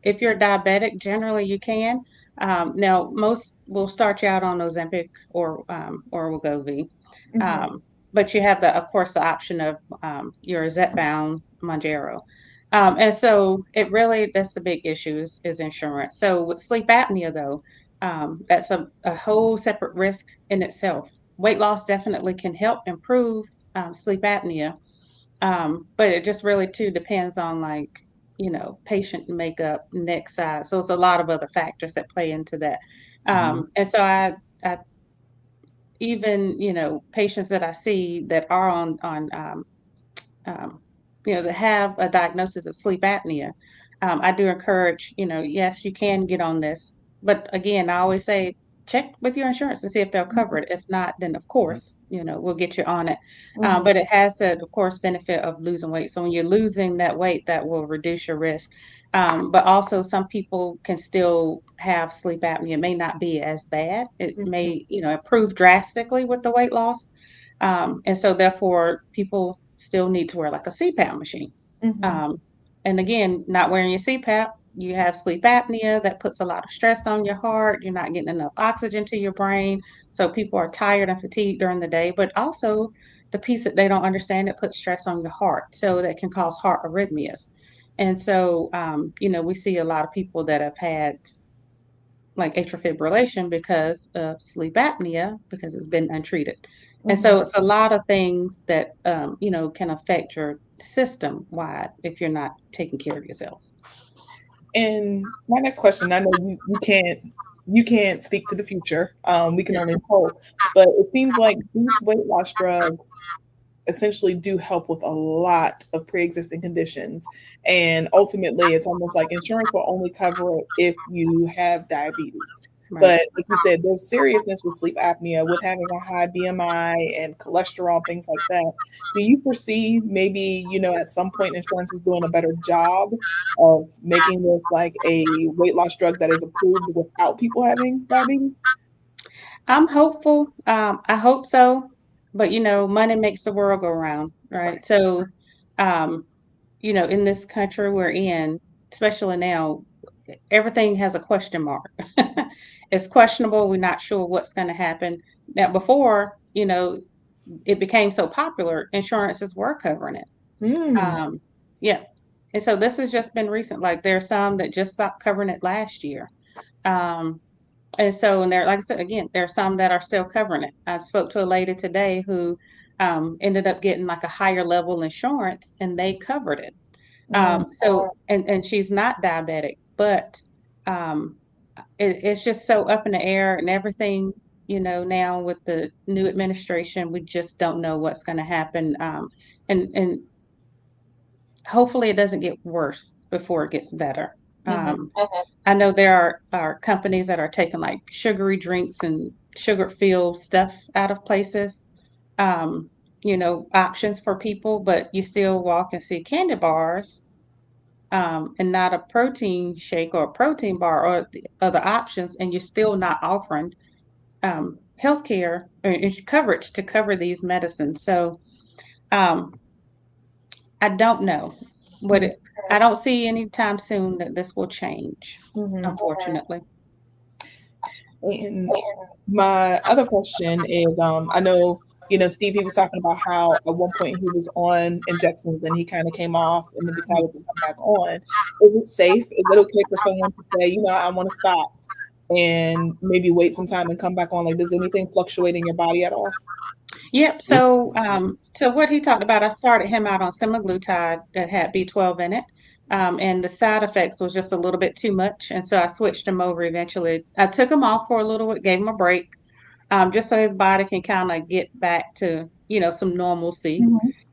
If you're diabetic, generally you can. Now, most will start you out on Ozempic or Wegovy. But you have, of course, the option of your Zepbound, Mounjaro. And so that's the big issue is insurance. So with sleep apnea, though, that's a whole separate risk in itself. Weight loss definitely can help improve sleep apnea, but it just really too depends on patient makeup, neck size. So it's a lot of other factors that play into that. And so I even patients that I see that are on that have a diagnosis of sleep apnea, I do encourage, yes, you can get on this. But again, I always say, check with your insurance and see if they'll cover it. If not, then of course, we'll get you on it. But it has the, of course, benefit of losing weight. So when you're losing that weight, that will reduce your risk. But also some people can still have sleep apnea. It may not be as bad. It may, improve drastically with the weight loss. And so therefore people still need to wear like a CPAP machine. And again, not wearing your CPAP, you have sleep apnea that puts a lot of stress on your heart. You're not getting enough oxygen to your brain. So people are tired and fatigued during the day, but also the piece that they don't understand, it puts stress on your heart. So that can cause heart arrhythmias. And so, we see a lot of people that have had like atrial fibrillation because of sleep apnea, because it's been untreated. And so it's a lot of things that, can affect your system wide if you're not taking care of yourself. And my next question, I know you can't speak to the future. We can only hope, but it seems like these weight loss drugs essentially do help with a lot of pre-existing conditions. And ultimately, it's almost like insurance will only cover it if you have diabetes. Right. But like you said, there's seriousness with sleep apnea, with having a high BMI and cholesterol, things like that. Do you foresee maybe, at some point insurance is doing a better job of making this like a weight loss drug that is approved without people having diabetes? I'm hopeful. I hope so. But, money makes the world go round, right? So, in this country we're in, especially now, everything has a question mark. It's questionable. We're not sure what's going to happen. Now, before, it became so popular, insurances were covering it. Yeah. And so this has just been recent. Like there are some that just stopped covering it last year. And so, and there, like I said, again, there are some that are still covering it. I spoke to a lady today who ended up getting like a higher level insurance and they covered it. So, and she's not diabetic, but it's just so up in the air and everything, now with the new administration, we just don't know what's going to happen. And hopefully it doesn't get worse before it gets better. I know there are companies that are taking like sugary drinks and sugar-filled stuff out of places, options for people, but you still walk and see candy bars, and not a protein shake or a protein bar or the other options, and you're still not offering healthcare or coverage to cover these medicines. So I don't know I don't see anytime soon that this will change, unfortunately. And my other question is, I know, Steve, he was talking about how at one point he was on injections, then he kind of came off and then decided to come back on. Is it safe? Is it okay for someone to say, I want to stop and maybe wait some time and come back on? Like, does anything fluctuate in your body at all? Yep. So, so what he talked about, I started him out on semaglutide that had B12 in it. And the side effects was just a little bit too much. And so I switched him over eventually. I took him off for a little bit, gave him a break, just so his body can kind of get back to, some normalcy.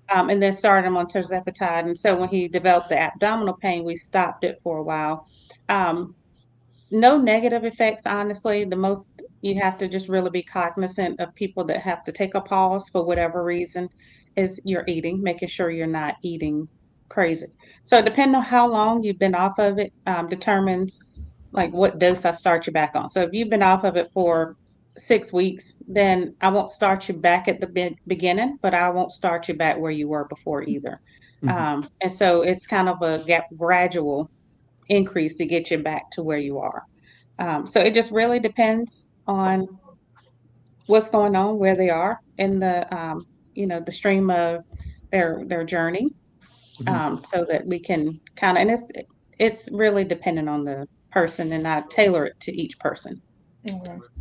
And then started him on tirzepatide. And so when he developed the abdominal pain, we stopped it for a while. No negative effects, honestly. The most you have to just really be cognizant of people that have to take a pause for whatever reason is you're eating, making sure you're not eating crazy. So depending on how long you've been off of it, determines like what dose I start you back on. So if you've been off of it for 6 weeks, then I won't start you back at the beginning, but I won't start you back where you were before either. And so it's kind of a gradual increase to get you back to where you are. So it just really depends on what's going on, where they are in the, the stream of their journey, so that we can kind of, and it's really dependent on the person, and I tailor it to each person.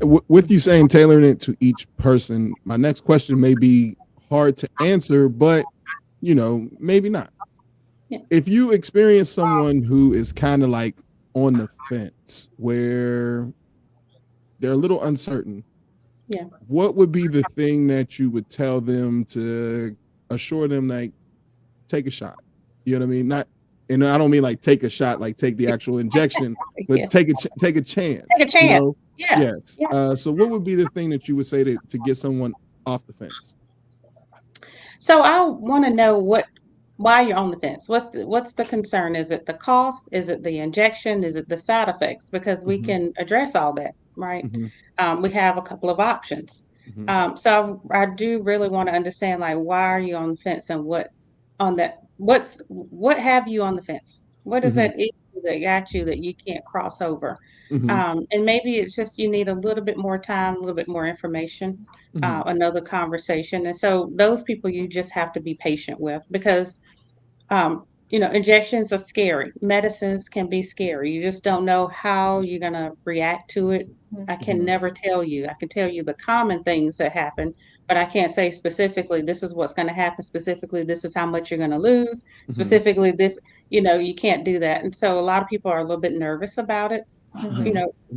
With you saying tailoring it to each person, my next question may be hard to answer, but maybe not. Yeah. If you experience someone who is kind of like on the fence, where they're a little uncertain, yeah, what would be the thing that you would tell them to assure them, like, take a shot? You know what I mean? Not, and I don't mean like take a shot, like take the actual injection, but Yeah. take a chance. Take a chance. Yeah. Yes. Yeah. So what would be the thing that you would say to get someone off the fence? So I want to know why you're on the fence. What's the concern? Is it the cost? Is it the injection? Is it the side effects? Because we can address all that, right? We have a couple of options. So I do really want to understand, like, why are you on the fence, and what have you on the fence? What is that issue that got you that you can't cross over? And maybe it's just you need a little bit more time, a little bit more information, another conversation. And so those people you just have to be patient with, because injections are scary. Medicines can be scary. You just don't know how you're going to react to it. I can never tell you. I can tell you the common things that happen, but I can't say specifically this is what's going to happen. Specifically, this is how much you're going to lose. Specifically, this, you can't do that. And so a lot of people are a little bit nervous about it,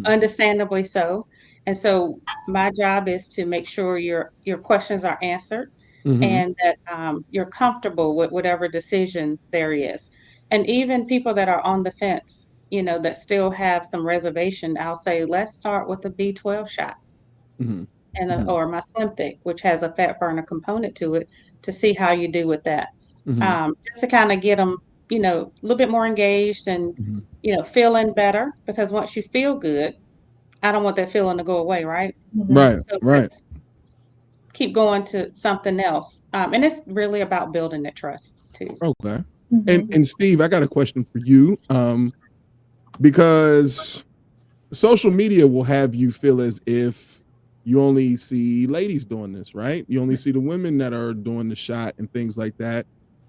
understandably so. And so my job is to make sure your questions are answered, and that you're comfortable with whatever decision there is. And even people that are on the fence, that still have some reservation, I'll say, let's start with the B12 shot, or my Slim Thick, which has a fat burner component to it, to see how you do with that. Just to kind of get them, a little bit more engaged and, feeling better, because once you feel good, I don't want that feeling to go away, right? Right, So right. keep going to something else. And it's really about building that trust too. Okay. And Steve, I got a question for you. Because social media will have you feel as if you only see ladies doing this, right? You only see the women that are doing the shot and things like that.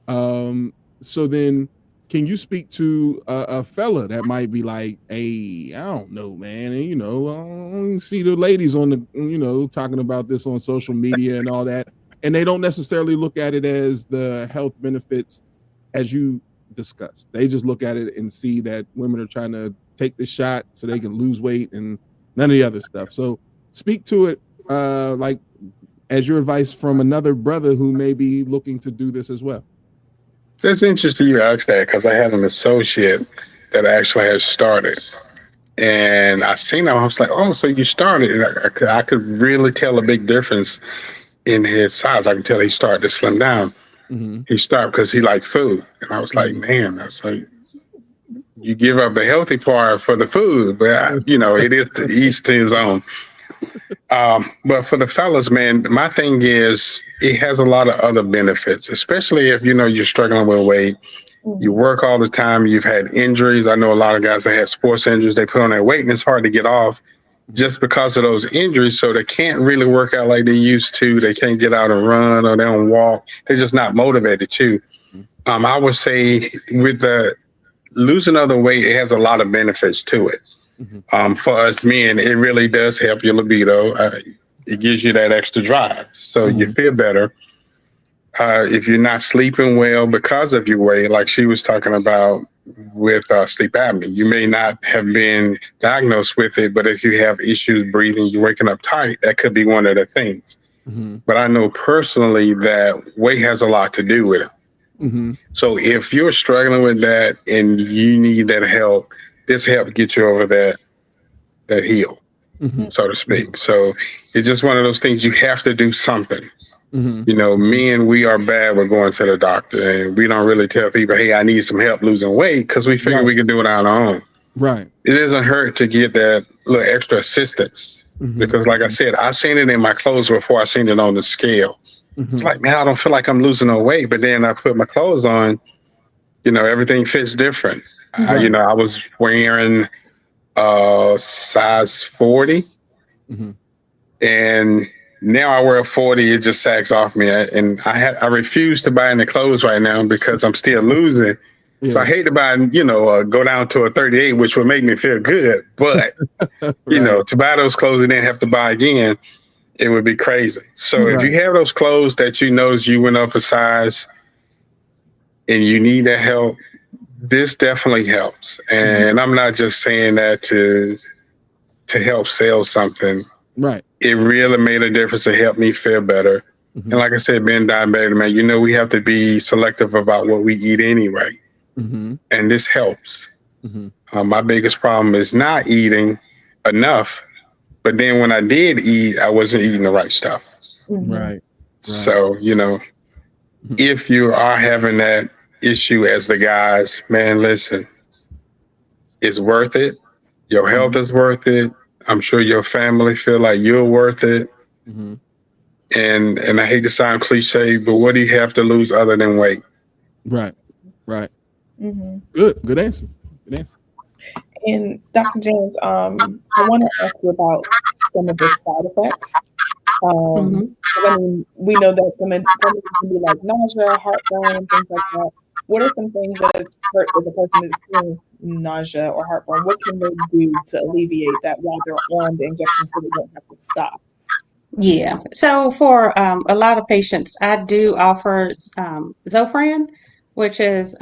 So then can you speak to a fella that might be like, hey, I don't know, man, and I don't see the ladies on the talking about this on social media and all that, and they don't necessarily look at it as the health benefits as you discussed. They just look at it and see that women are trying to take the shot so they can lose weight and none of the other stuff. So speak to it like as your advice from another brother who may be looking to do this as well. It's interesting you asked that because I had an associate that actually has started. And I seen him, I was like, oh, so you started. And I could really tell a big difference in his size. I could tell he started to slim down. Mm-hmm. He started because he liked food. And I was like, man, that's like, you give up the healthy part for the food. But, it is to each to his own. But for the fellas, man, my thing is it has a lot of other benefits, especially if you're struggling with weight. You work all the time. You've had injuries. I know a lot of guys that had sports injuries. They put on their weight and it's hard to get off just because of those injuries. So they can't really work out like they used to. They can't get out and run or they don't walk. They're just not motivated to. I would say with the losing other weight, it has a lot of benefits to it. For us men, it really does help your libido. It gives you that extra drive. So you feel better. If you're not sleeping well because of your weight, like she was talking about with sleep apnea, you may not have been diagnosed with it, but if you have issues breathing, you're waking up tight, that could be one of the things. But I know personally that weight has a lot to do with it. So if you're struggling with that and you need that help, this help get you over that hill, so to speak. So it's just one of those things you have to do something. Men, we are bad with going to the doctor, and we don't really tell people, hey, I need some help losing weight, because we figure we can do it on our own. Right. It doesn't hurt to get that little extra assistance, because like I said, I seen it in my clothes before I seen it on the scale. It's like, man, I don't feel like I'm losing no weight, but then I put my clothes on, everything fits different. Right. I was wearing size 40, and now I wear a 40, it just sags off me. And I refuse to buy any clothes right now because I'm still losing. Yeah. So I hate to buy, go down to a 38, which would make me feel good. But, to buy those clothes and then have to buy again, it would be crazy. So if you have those clothes that you notice you went up a size and you need that help, this definitely helps. And I'm not just saying that to help sell something. Right. It really made a difference. It helped me feel better. And like I said, being diabetic, man, we have to be selective about what we eat anyway. And this helps. My biggest problem is not eating enough. But then when I did eat, I wasn't eating the right stuff. Right. So, if you are having that issue as the guys, man, listen, it's worth it. Your health is worth it. I'm sure your family feel like you're worth it. And I hate to sound cliche, but what do you have to lose other than weight? Right. Good answer. And Dr. James, I want to ask you about some of the side effects. We know that some can be like nausea, heartburn, things like that. What are some things that hurt if a person is experiencing nausea or heartburn? What can they do to alleviate that while they're on the injection so they don't have to stop? Yeah. So for a lot of patients, I do offer Zofran, which is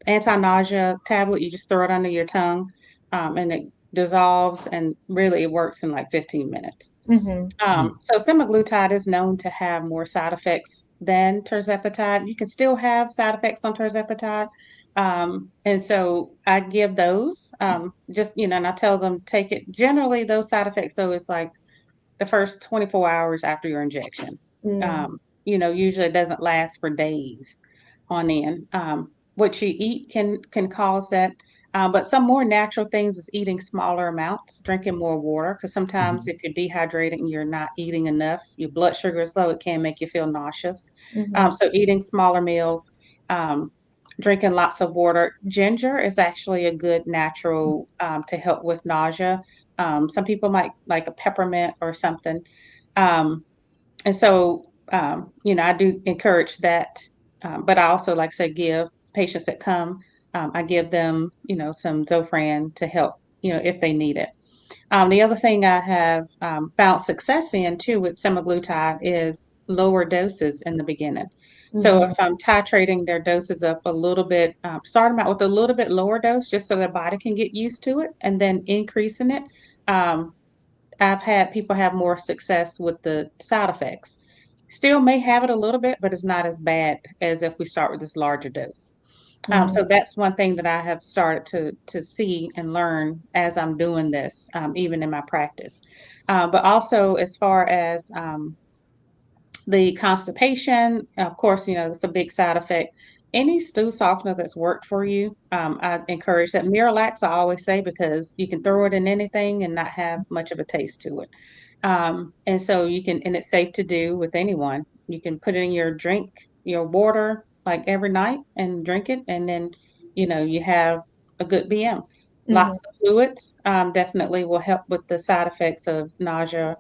anti-nausea tablet. You just throw it under your tongue and it dissolves, and really it works in like 15 minutes. So semaglutide is known to have more side effects than tirzepatide. You can still have side effects on tirzepatide. And so I give those and I tell them take it. Generally, those side effects, though, is like the first 24 hours after your injection. Usually it doesn't last for days on end. What you eat can cause that. But some more natural things is eating smaller amounts, drinking more water, because sometimes if you're dehydrated and you're not eating enough, your blood sugar is low, it can make you feel nauseous. So eating smaller meals, drinking lots of water. Ginger is actually a good natural to help with nausea. Some people might like a peppermint or something. And so, I do encourage that. But I also, like I said, give patients that come I give them, some Zofran to help, if they need it. The other thing I have found success in too with semaglutide is lower doses in the beginning. So if I'm titrating their doses up a little bit, start them out with a little bit lower dose just so their body can get used to it, and then increasing it. I've had people have more success with the side effects. Still may have it a little bit, but it's not as bad as if we start with this larger dose. So that's one thing that I have started to see and learn as I'm doing this, even in my practice. But also as far as the constipation, of course, it's a big side effect. Any stool softener that's worked for you, I encourage that. Miralax, I always say, because you can throw it in anything and not have much of a taste to it. And so and it's safe to do with anyone. You can put it in your drink, your water, like every night and drink it. And then, you have a good BM. Lots of fluids, definitely will help with the side effects of nausea,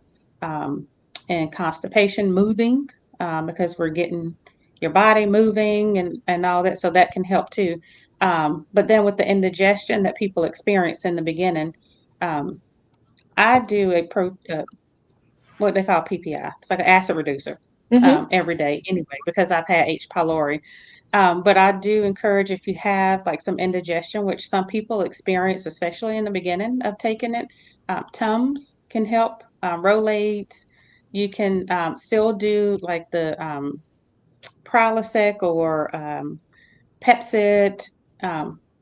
and constipation, moving, because we're getting your body moving and all that. So that can help too. But then with the indigestion that people experience in the beginning, I do what they call PPI. It's like an acid reducer every day anyway, because I've had H. pylori. But I do encourage, if you have like some indigestion, which some people experience, especially in the beginning of taking it, Tums can help, Rolaids. You can still do like the Prilosec or Pepcid.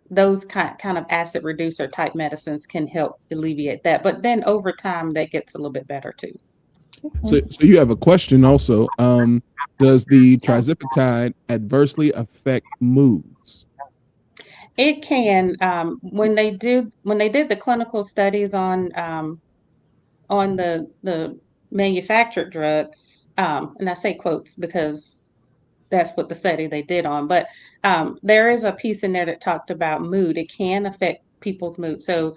Those kind of acid reducer type medicines can help alleviate that. But then over time, that gets a little bit better too. So you have a question also. Does the trizipatide adversely affect moods? It can. When they did the clinical studies on the manufactured drug, and I say quotes because that's what the study they did on, but there is a piece in there that talked about mood. It can affect people's mood. So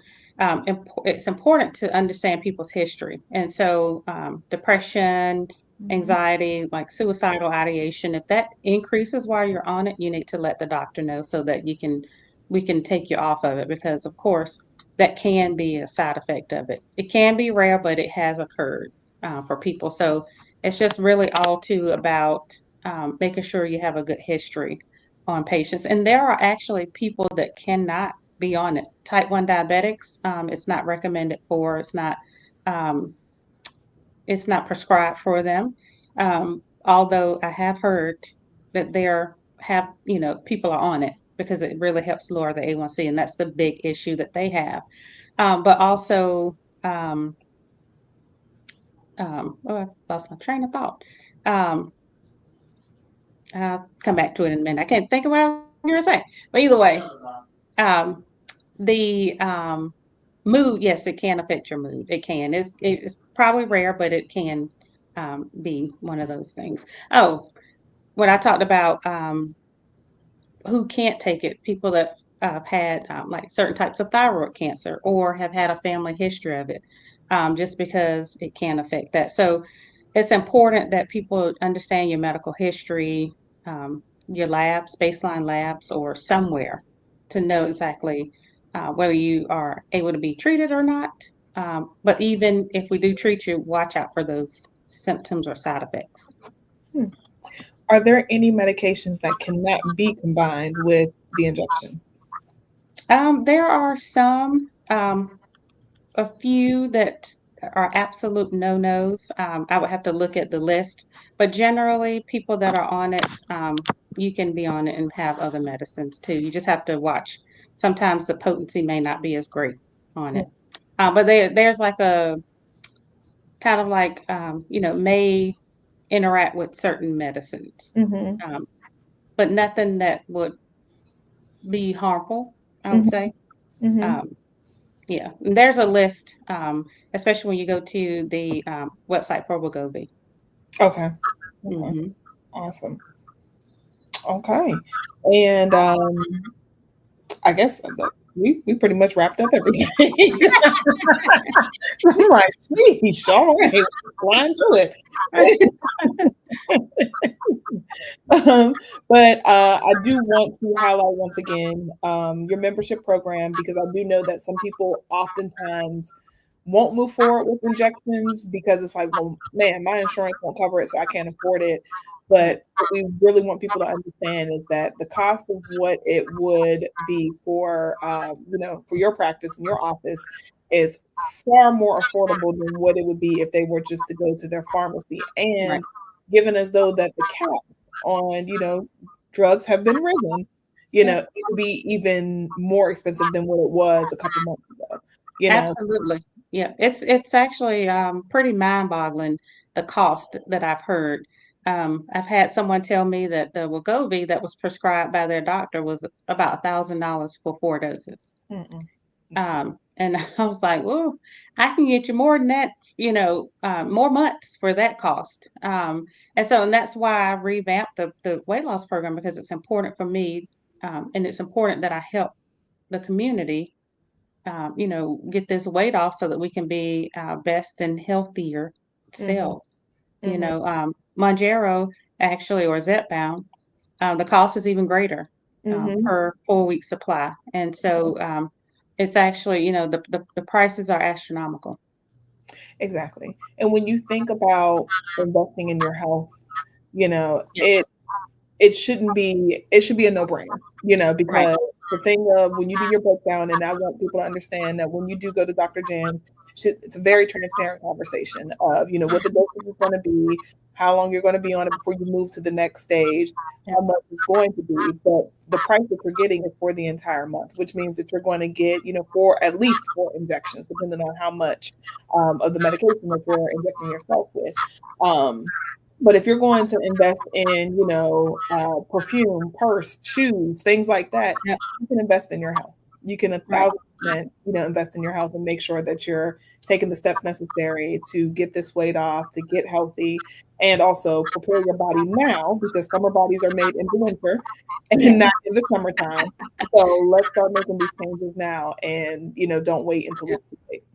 it's important to understand people's history. And so depression, anxiety, like suicidal ideation, if that increases while you're on it, you need to let the doctor know so that we can take you off of it, because of course that can be a side effect of it. It can be rare, but it has occurred for people. So it's just really all too about making sure you have a good history on patients. And there are actually people that cannot be on it. Type 1 diabetics, it's not recommended for, it's not prescribed for them. Although I have heard that people are on it because it really helps lower the A1C, and that's the big issue that they have. But also, oh, I lost my train of thought. I'll come back to it in a minute. I can't think of what I was going to say. But either way, the mood, yes, it can affect your mood. It can. It's probably rare, but it can be one of those things. Oh, when I talked about who can't take it, people that have had like certain types of thyroid cancer or have had a family history of it, just because it can affect that. So it's important that people understand your medical history, your labs, baseline labs, or somewhere to know exactly whether you are able to be treated or not. But even if we do treat you, watch out for those symptoms or side effects. Are there any medications that cannot be combined with the injection? There are some, a few that are absolute no-nos. I would have to look at the list, but generally people that are on it, you can be on it and have other medicines too. You just have to watch. Sometimes the potency may not be as great on it. But there's like a kind of like, may interact with certain medicines, but nothing that would be harmful, I would say. Yeah, and there's a list, especially when you go to the website for Wegovy. Okay. Awesome. Okay. And I guess we pretty much wrapped up everything. I'm like, geez, all right, flying through it. But I do want to highlight once again your membership program, because I do know that some people oftentimes won't move forward with injections because it's like, well, man, my insurance won't cover it, so I can't afford it. But what we really want people to understand is that the cost of what it would be for, for your practice and your office is far more affordable than what it would be if they were just to go to their pharmacy. And given as though that the cap on, drugs have been risen, it would be even more expensive than what it was a couple months ago. Absolutely. Yeah, it's actually pretty mind-boggling, the cost that I've heard. I've had someone tell me that the Wegovy that was prescribed by their doctor was about $1,000 for 4 doses. And I was like, well, I can get you more than that, more months for that cost. And that's why I revamped the weight loss program, because it's important for me, and it's important that I help the community get this weight off so that we can be our best and healthier selves. Mounjaro actually, or Zepbound, the cost is even greater per 4-week supply. And so it's actually, the prices are astronomical. Exactly. And when you think about investing in your health, it should be a no-brainer, because the thing of when you do your breakdown, and I want people to understand that when you do go to Dr. Jan, it's a very transparent conversation of, what the dosage is going to be, how long you're going to be on it before you move to the next stage, how much it's going to be. But the price that you're getting is for the entire month, which means that you're going to get, for at least 4 injections, depending on how much of the medication that you're injecting yourself with. But if you're going to invest in, perfume, purse, shoes, things like that, you can invest in your health. You can 1,000%, invest in your health and make sure that you're taking the steps necessary to get this weight off, to get healthy, and also prepare your body now, because summer bodies are made in the winter and not in the summertime. So let's start making these changes now, and don't wait until it's too late.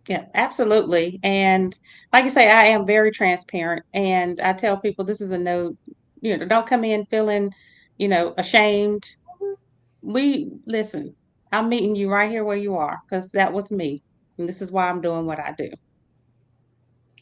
Yeah, absolutely. And like you say, I am very transparent, and I tell people this is a no, don't come in feeling, ashamed. Listen, I'm meeting you right here where you are, because that was me. And this is why I'm doing what I do.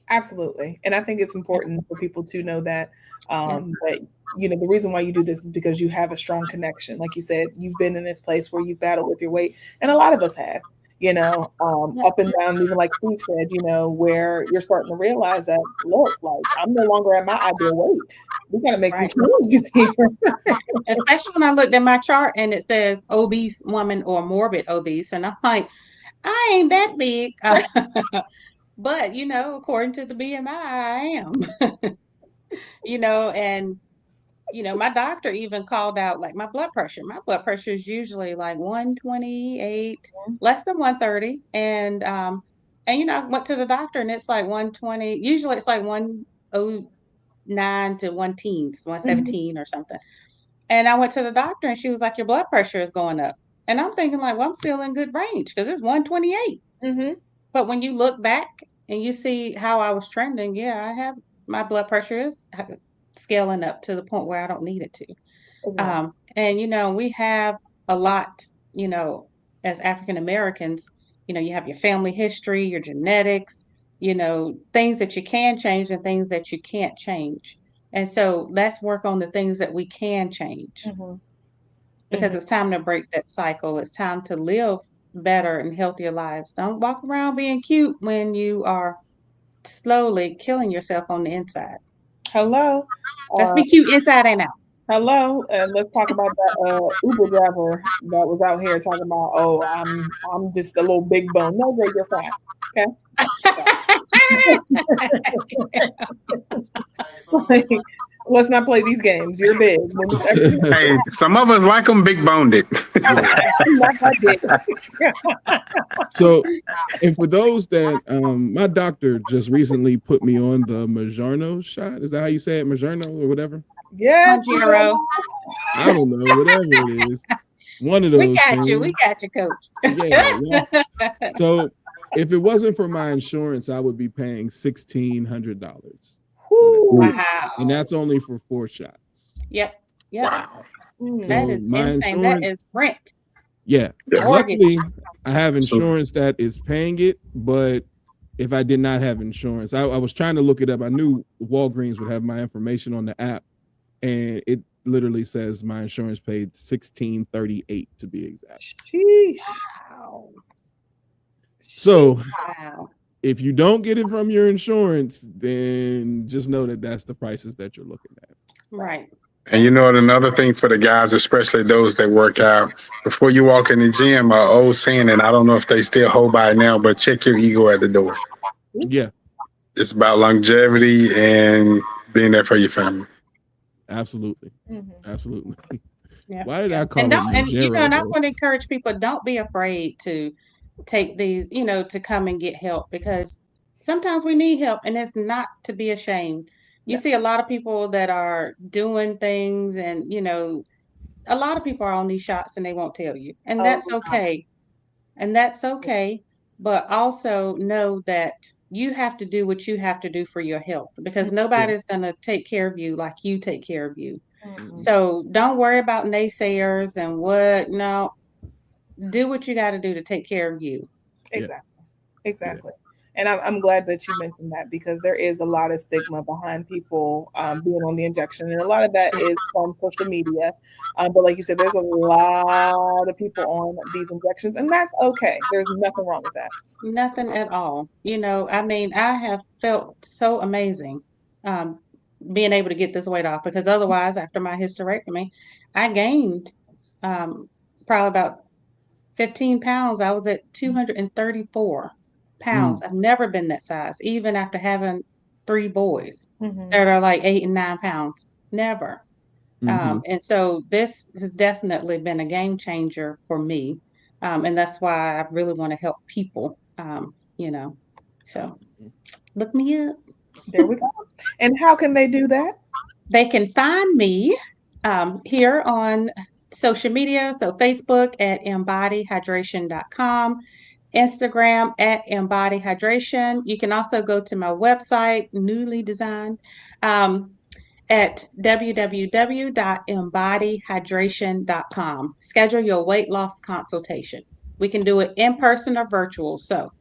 Absolutely. And I think it's important for people to know that, that, the reason why you do this is because you have a strong connection. Like you said, you've been in this place where you've battled with your weight, and a lot of us have. Up and down, even like Steve said, where you're starting to realize that, look, like I'm no longer at my ideal weight. We got to make some changes here. Especially when I looked at my chart and it says obese woman or morbid obese. And I'm like, I ain't that big. But, according to the BMI, I am. And my doctor even called out like my blood pressure. My blood pressure is usually like 128, less than 130. And I went to the doctor and it's like 120. Usually it's like 109 to 117 or something. And I went to the doctor and she was like, your blood pressure is going up. And I'm thinking like, well, I'm still in good range because it's 128. But when you look back and you see how I was trending, my blood pressure is scaling up to the point where I don't need it to. And we have a lot, as African Americans, you have your family history, your genetics, things that you can change and things that you can't change. And so let's work on the things that we can change, because it's time to break that cycle. It's time to live better and healthier lives. Don't walk around being cute when you are slowly killing yourself on the inside. Hello. Let's be cute inside and out. Hello, and let's talk about that Uber driver that was out here talking about, oh, I'm just a little big bone. No, girl, you're fine. Okay. Let's not play these games. You're big. Hey, some of us like them big boned it. So, and for those that, my doctor just recently put me on the Mounjaro shot. Is that how you say it? Mounjaro or whatever? Yes. Mounjaro. I don't know, whatever it is. One of those. We got things. you. We got you, Coach. Yeah. So if it wasn't for my insurance, I would be paying $1,600. Wow. And that's only for 4 shots. Yep. Wow. That is insane. That is rent. Yeah. Mortgage. Luckily, I have insurance that is paying it, but if I did not have insurance, I was trying to look it up. I knew Walgreens would have my information on the app, and it literally says my insurance paid $1,638 to be exact. Sheesh. Wow. So Wow. if you don't get it from your insurance, then just know that that's the prices that you're looking at. Right. And you know what? Another thing for the guys, especially those that work out, before you walk in the gym, old saying, and I don't know if they still hold by it now, but check your ego at the door. Yeah. It's about longevity and being there for your family. Absolutely. Absolutely. Yeah. Why did I call And it don't, and you know, Nigero, and I though? want to encourage people, don't be afraid to take these, you know, to come and get help, because sometimes we need help, and it's not to be ashamed. You see a lot of people that are doing things, and you know, a lot of people are on these shots and they won't tell you, and that's okay. And that's okay. But also know that you have to do what you have to do for your health, because nobody's going to take care of you like you take care of you. So don't worry about naysayers and what. No, do what you got to do to take care of you. Exactly. And I'm glad that you mentioned that, because there is a lot of stigma behind people being on the injection. And a lot of that is from social media. But like you said, there's a lot of people on these injections, and that's okay. There's nothing wrong with that. Nothing at all. You know, I mean, I have felt so amazing being able to get this weight off, because otherwise, after my hysterectomy, I gained probably about 15 pounds. I was at 234 pounds. I've never been that size, even after having 3 boys that are like 8 and 9 pounds. Never. And so this has definitely been a game changer for me. And that's why I really want to help people, you know. So look me up. There we go. And how can they do that? They can find me here on social media. So Facebook at embodyhydration.com, Instagram at embodyhydration. You can also go to my website, newly designed, at www.embodyhydration.com. Schedule your weight loss consultation. We can do it in person or virtual. So,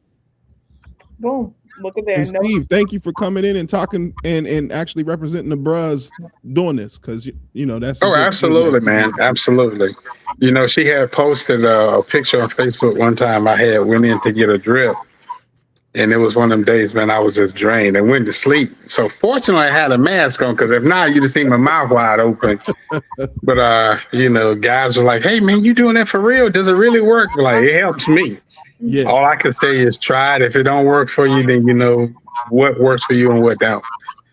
boom. Look at there. And Steve, thank you for coming in and talking and actually representing the bros doing this, because you know that's absolutely, man, absolutely. You know, she had posted a picture on Facebook one time. I had went in to get a drip, and it was one of them days, man, I was just drained and went to sleep. So fortunately, I had a mask on, because if not, you'd have seen my mouth wide open. But you know, guys were like, "Hey, man, you doing that for real? Does it really work?" Like, it helps me. Yeah. All I can say is try it. If it don't work for you, then you know what works for you and what don't.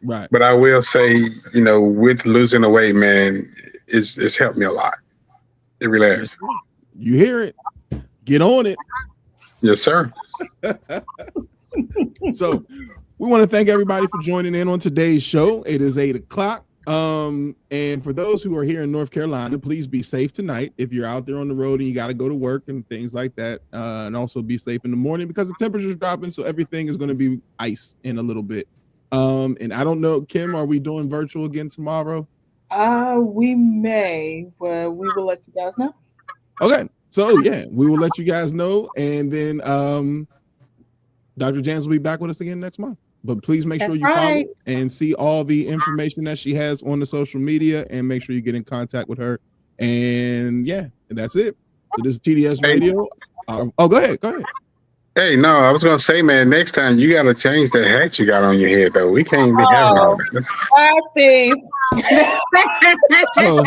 Right. But I will say, you know, with losing the weight, man, it's helped me a lot. It really has. You hear it. Get on it. Yes, sir. So we want to thank everybody for joining in on today's show. It is 8:00. And for those who are here in North Carolina, please be safe tonight. If you're out there on the road and you got to go to work and things like that, and also be safe in the morning, because the temperature is dropping. So everything is going to be ice in a little bit. And I don't know, Kim, are we doing virtual again tomorrow? We may, but we will let you guys know. Okay. So yeah, we will let you guys know. And then Dr. Jans will be back with us again next month. But please make sure you follow and see all the information that she has on the social media, and make sure you get in contact with her. And yeah, that's it. So this is TDS Radio. Go ahead. Hey, no, I was gonna say, man, next time you gotta change that hat you got on your head, though. We can't be having all this. Steve. So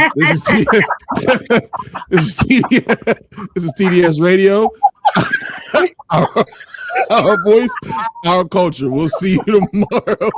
this is TDS Radio. Our voice, our culture. We'll see you tomorrow.